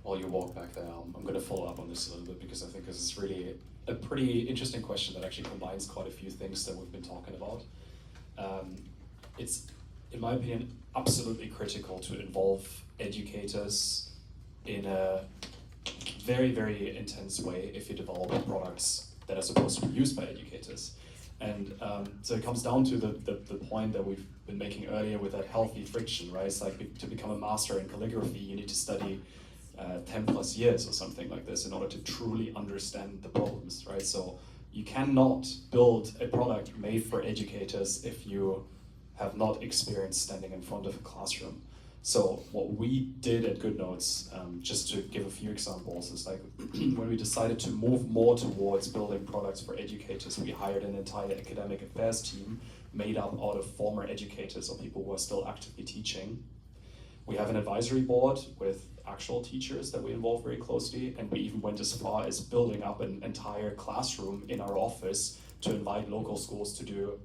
While you walk back there, I'm going to follow up on this a little bit because I think this is really a pretty interesting question that actually combines quite a few things that we've been talking about. It's, in my opinion, absolutely critical to involve educators in a very, very intense way if you develop products that are supposed to be used by educators. And so it comes down to the point that we've been making earlier with that healthy friction, right? It's like to become a master in calligraphy, you need to study 10 plus years or something like this in order to truly understand the problems, right? So you cannot build a product made for educators if you have not experienced standing in front of a classroom. So what we did at GoodNotes, just to give a few examples, is like when we decided to move more towards building products for educators, we hired an entire academic affairs team made up out of former educators or people who are still actively teaching. We have an advisory board with actual teachers that we involve very closely, and we even went as far as building up an entire classroom in our office to invite local schools to do,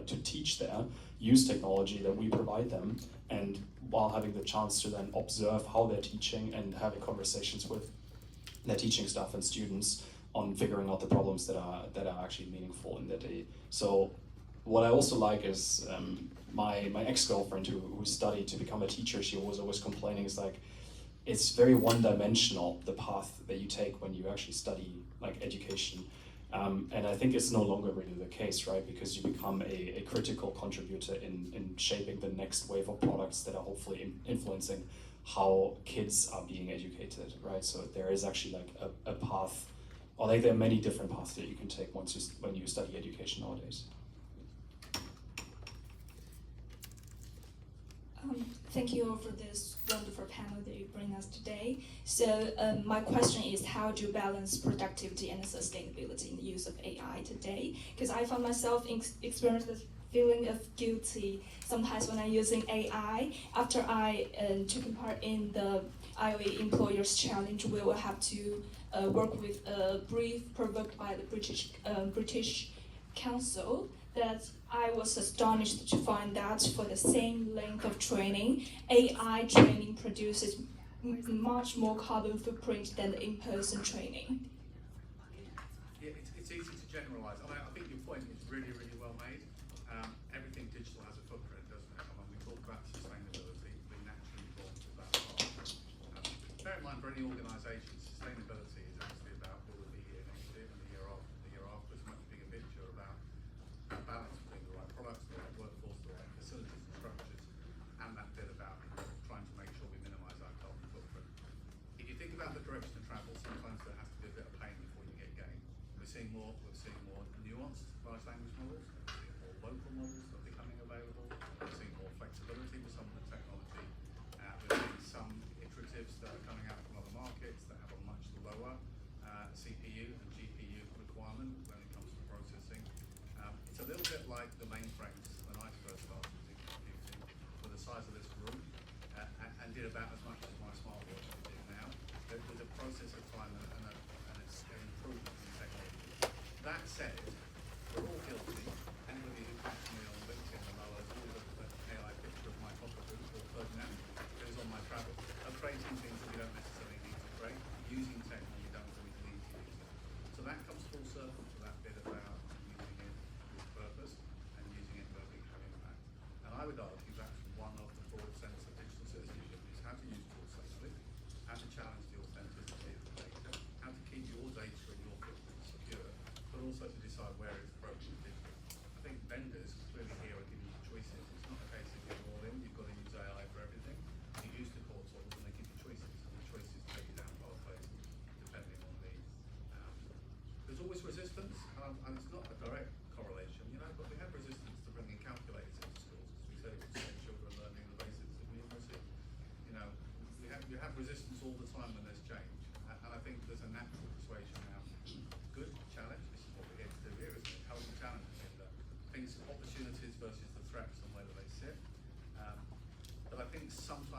to teach there, use technology that we provide them, and while having the chance to then observe how they're teaching and having conversations with their teaching staff and students on figuring out the problems that are actually meaningful in their day. So what I also like is my ex-girlfriend who studied to become a teacher, she was always complaining, it's like, it's very one-dimensional, the path that you take when you actually study like education. And I think it's no longer really the case, right? Because you become a critical contributor in shaping the next wave of products that are hopefully influencing how kids are being educated, right? So there is actually like a path, or like there are many different paths that you can take when you study education nowadays. Thank you all for this wonderful panel that you bring us today. So my question is, how do you balance productivity and sustainability in the use of AI today? Because I found myself experiencing this feeling of guilty sometimes when I'm using AI. After I took part in the IOE Employers Challenge, we will have to work with a brief provoked by the British Council, that I was astonished to find that for the same length of training, AI training produces much more carbon footprint than the in-person training. Yeah, it's easy to generalise. I think your point is really, really well made. Everything digital has a footprint, doesn't it? And when we talk about sustainability, we naturally talk about carbon. Bear in mind, for any organisation, sustainability is actually about what will be here next year and the year after. The year after is a much bigger picture about that balance between the right products, the right workforce, the right facilities and structures, and that bit about trying to make sure we minimise our carbon footprint. If you think about the direction of travel, sometimes there has to be a bit of pain before you get gain. We're seeing more nuanced large language models, we're seeing more local models that are becoming available, we're seeing more flexibility with some of the technology, we're seeing some iteratives that are coming out from other markets that have a much lower CPU and GPU requirement when it comes to processing. It's a little bit like the mainframes when I first started using computing, were the size of this room and did about as much as my smartwatch can do now. There was a process of time and an improvement in technology. That said, we're all guilty. Anybody who comes to me on LinkedIn and I'll do an AI picture of my pocket book or Ferdinand, who's on my travel, of creating things that we don't necessarily need to create, using tech when we don't always need to use it. So that comes full circle to that bit about using it with purpose and using it where we have impact. And I would argue that's one of the broad sense of digital citizenship, is how to use tools safely, how to challenge the authenticity of the data, how to keep your data and your footprint secure, but also to decide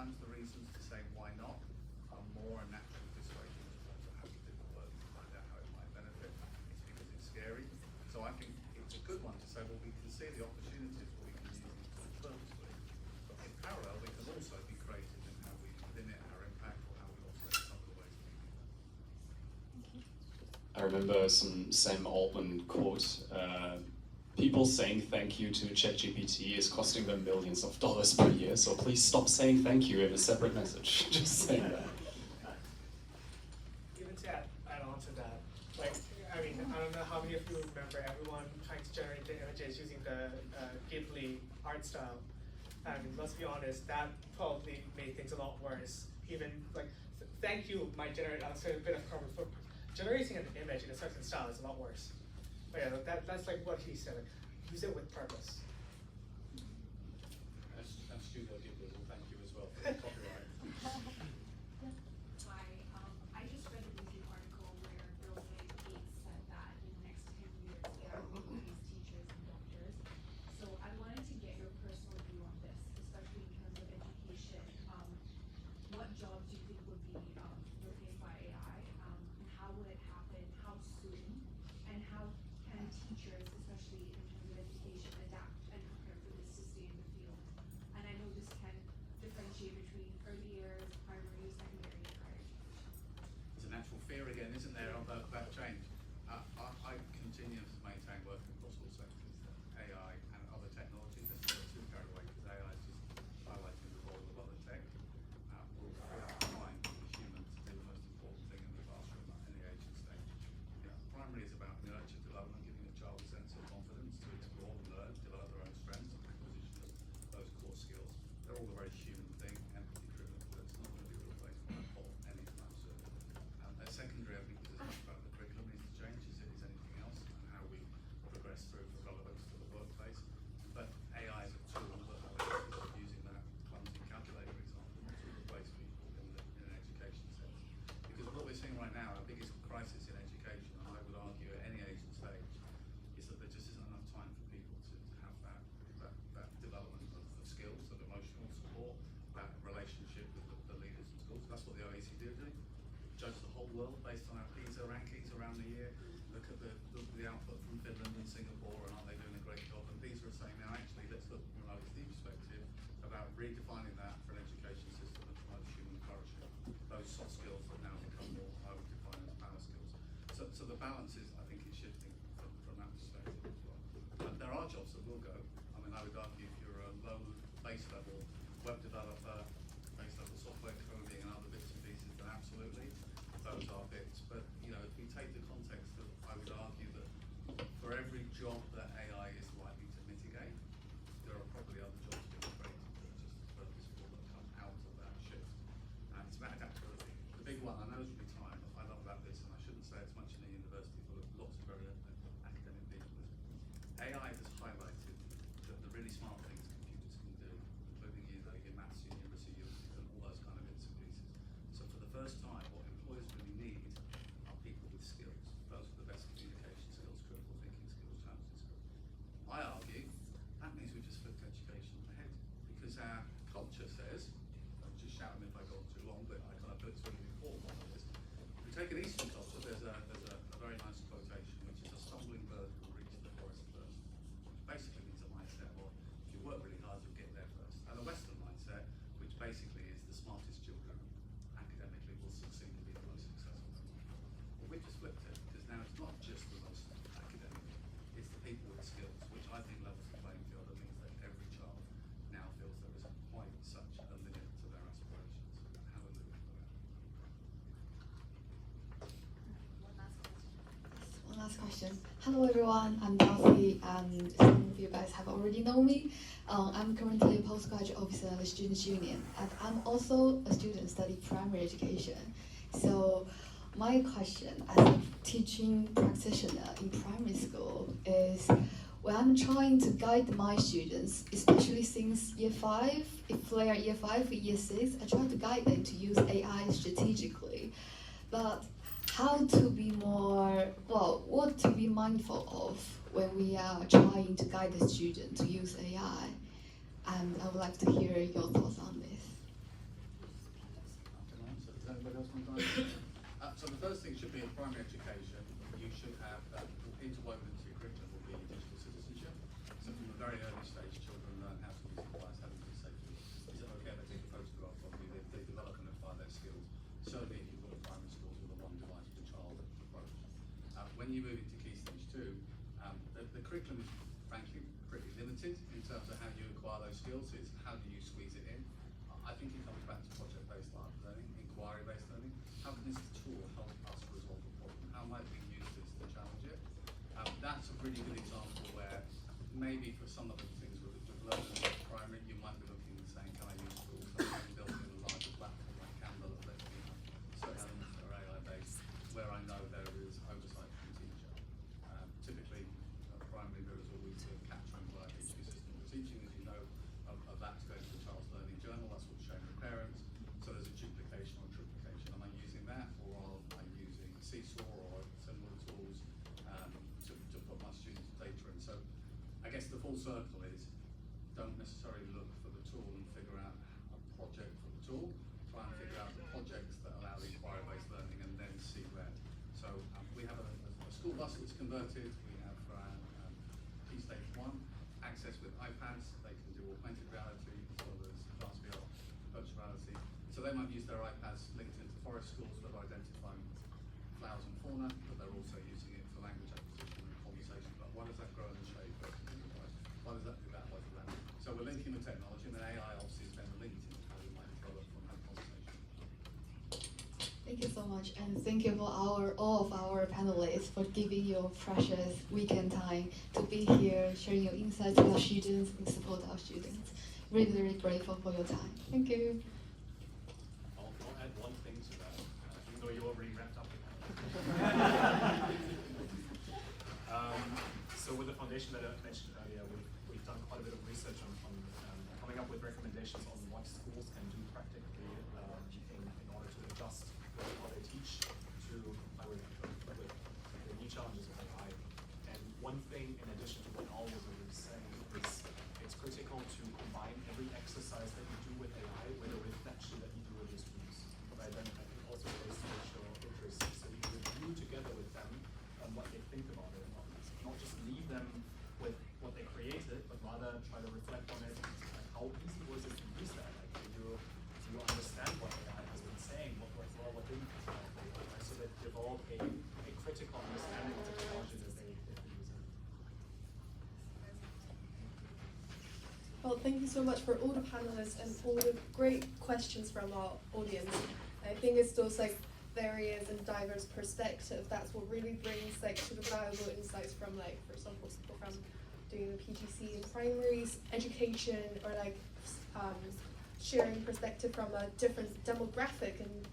sometimes the reasons to say why not are more a natural persuasion to have to do the work to find out how it might benefit. It's because it's scary. So I think it's a good one to say, well, we can see the opportunities, but we can use these tools purposefully. But in parallel, we can also be creative in how we limit our impact or how we offset some of the ways we do that. I remember some Sam Altman quote, people saying thank you to ChatGPT is costing them millions of dollars per year, so please stop saying thank you in a separate message. Just saying that. Even to add on to that, like, I mean, I don't know how many of you remember everyone trying to generate the images using the Ghibli art style. And let's be honest, that probably made things a lot worse. Even like, thank you might generate a bit of carbon footprint. Generating an image in a certain style is a lot worse. But yeah, that's like what he said. Like, use it with purpose. And Studio Ghibli will thank you as well for the copyright. Hi, I just read a review article where Bill Gates said that in the next 10 years AI will replace teachers and doctors. So I wanted to get your personal view on this, especially in terms of education. What jobs do you think would be replaced by AI, and how would it happen, how soon, and how can teachers, especially in terms of education, adapt and prepare for this to stay in the field? And I know this can differentiate between early years, primary, secondary, and higher education. There's a natural fear again, isn't there, of that change? I continue to maintain working across all sectors that AI and other technologies, let's not get too carried away because AI is just highlighting the role of other tech. Will free up time for the human to do the most important thing in the classroom at any age and stage. Primary is about nurture development, giving a child a sense of confidence to explore and learn, develop their own strengths, and acquisition of those core skills. They're all a very human thing, empathy driven, but it's not going to be replaced by a bot anytime soon. At secondary, I think it's as much about the curriculum needs to change as it is anything else, and how we progress through for relevance to the workplace. But AI is a tool that is using that clumsy calculator example to replace people in an education sense. Because what we're seeing right now, our biggest crisis in education, and I would argue at any age and stage, is that there just isn't enough time for people to have that development of skills, of emotional support, that relationship with the leaders in schools. That's what the OECD are doing. Judge the whole world based on our PISA rankings around the year. Look at the output from Finland and Singapore, and aren't they doing a great job? And PISA are saying now, actually, let's look from an OECD perspective about redefining that for an education system that promotes human flourishing. Those soft skills that now become more, I would define as power skills. So the balance is, I think, is shifting from that perspective as well. But there are jobs that will go. I mean, I would argue if you're a low base level web developer, base level software coding and other bits and pieces, then absolutely, those are bits. But, if we take the context of, I would argue that for every job that AI is likely to mitigate, there are probably other jobs being created that are just as purposeful that come out of that shift. And it's about adaptability. The big one, I know it's really time, I love about this, and I shouldn't say it's much in a university full of lots of very academic people. AI has highlighted that the really smart things computers can do, including your maths, your numeracy, and all those kind of bits and pieces. So for the first time, what employers really need are people with skills. Those are the best communication skills, critical thinking skills, challenging skills. I argue that means we just flipped education on the head, because our culture says, I'm just shouting if I go on too long, but I kind of put it's really important on this. If we take an Eastern culture, there's a very nice quotation, which is a stumbling bird will reach the forest first. Which basically means a mindset, or if you work really hard, you'll get there first. And a Western mindset, which basically is the smartest children academically will succeed to be the most successful. Well, we've just flipped it, because now it's not just the most academic, it's the people with skills, which I think levels the playing field and means that every child now feels there isn't quite such a limit to their aspirations. Hallelujah for that. One last question. Hello everyone, I'm Delphi, and some of you guys have already known me. I'm currently a postgraduate officer at the Students' Union, and I'm also a student studying primary education. So my question as a teaching practitioner in primary school is, when I'm trying to guide my students, especially since year 5, if they are year 5 or year 6, I try to guide them to use AI strategically. But how to be more, what to be mindful of when we are trying to guide the student to use AI? And I would like to hear your thoughts on this. one time? So the first thing should be in primary education, you should have interwoven into your curriculum will be digital citizenship. So from a very early stage, children learn how to use the device, how to use it safely. Is it okay if I take a photograph of you? They develop and apply their skills. Certainly if you've got a primary schools with a one device per child approach. When you move into Key Stage 2, the curriculum is frankly pretty limited in terms of how you acquire those skills. It's how do you squeeze it in. I think it comes back to project-based learning, inquiry-based learning. How can this tool help us resolve a problem? How might we use this to challenge it? That's a really good example where maybe for some of the things we've learned in primary, you might be looking and saying, can I use tools that are built in a larger platform like Canva that lets me have certain elements that are AI-based, where I know there is oversight from the teacher. Typically, primary there is always a capturing by HQ system for teaching, as you know, of that's going to the child's learning journal, that's what's shown to parents. So there's a duplication or triplication. Am I using that, or am I using Seesaw or similar tools to put my students' data in? So I guess the full circle is don't necessarily look for the tool and figure out a project for the tool. Try and figure out the projects that allow the inquiry-based learning and then see where. So we have a school bus that's converted. We have for our Key Stage 1 access with iPads. They can do augmented reality as well as advanced VR, virtual reality. So they might use their iPads linked into forest schools that are identifying flowers and fauna, but they're also using it for language acquisition and conversation. But why does that grow in the shade versus the device? Why does that do that? Why does that? So we're linking the technology, and then AI obviously is then linked into how we might develop and have conversation. Thank you so much, and thank you for all of our panelists for giving your precious weekend time to be here, sharing your insights with our students and support our students. Really, really grateful for your time. Thank you. I'll add one thing to that, even though you already wrapped up with that. So with the foundation that I mentioned earlier, we've done quite a bit of research on coming up with recommendations on what schools can do practically in order to adjust how they teach to the new challenges of AI. And one thing, in addition to what Al was already saying, is it's critical to combine every exercise that you do with AI with a reflection that you do with your students. Right? And I think also based on your interest, so you review together with them what they think about it, not just leave them with what they created, but rather try to reflect on it. Like how easy was it to use that? Like do you understand what AI has been saying? What worked well, what didn't work well? Right? So that develop a critical understanding of the technology that they're using. Well, thank you so much for all the panelists and all the great questions from our audience. I think it's those various and diverse perspective that's what really brings sort of valuable insights from for example, people from doing the PGC in primaries, education, or sharing perspective from a different demographic and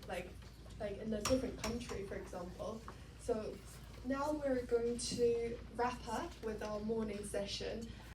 in a different country, for example. So now we're going to wrap up with our morning session.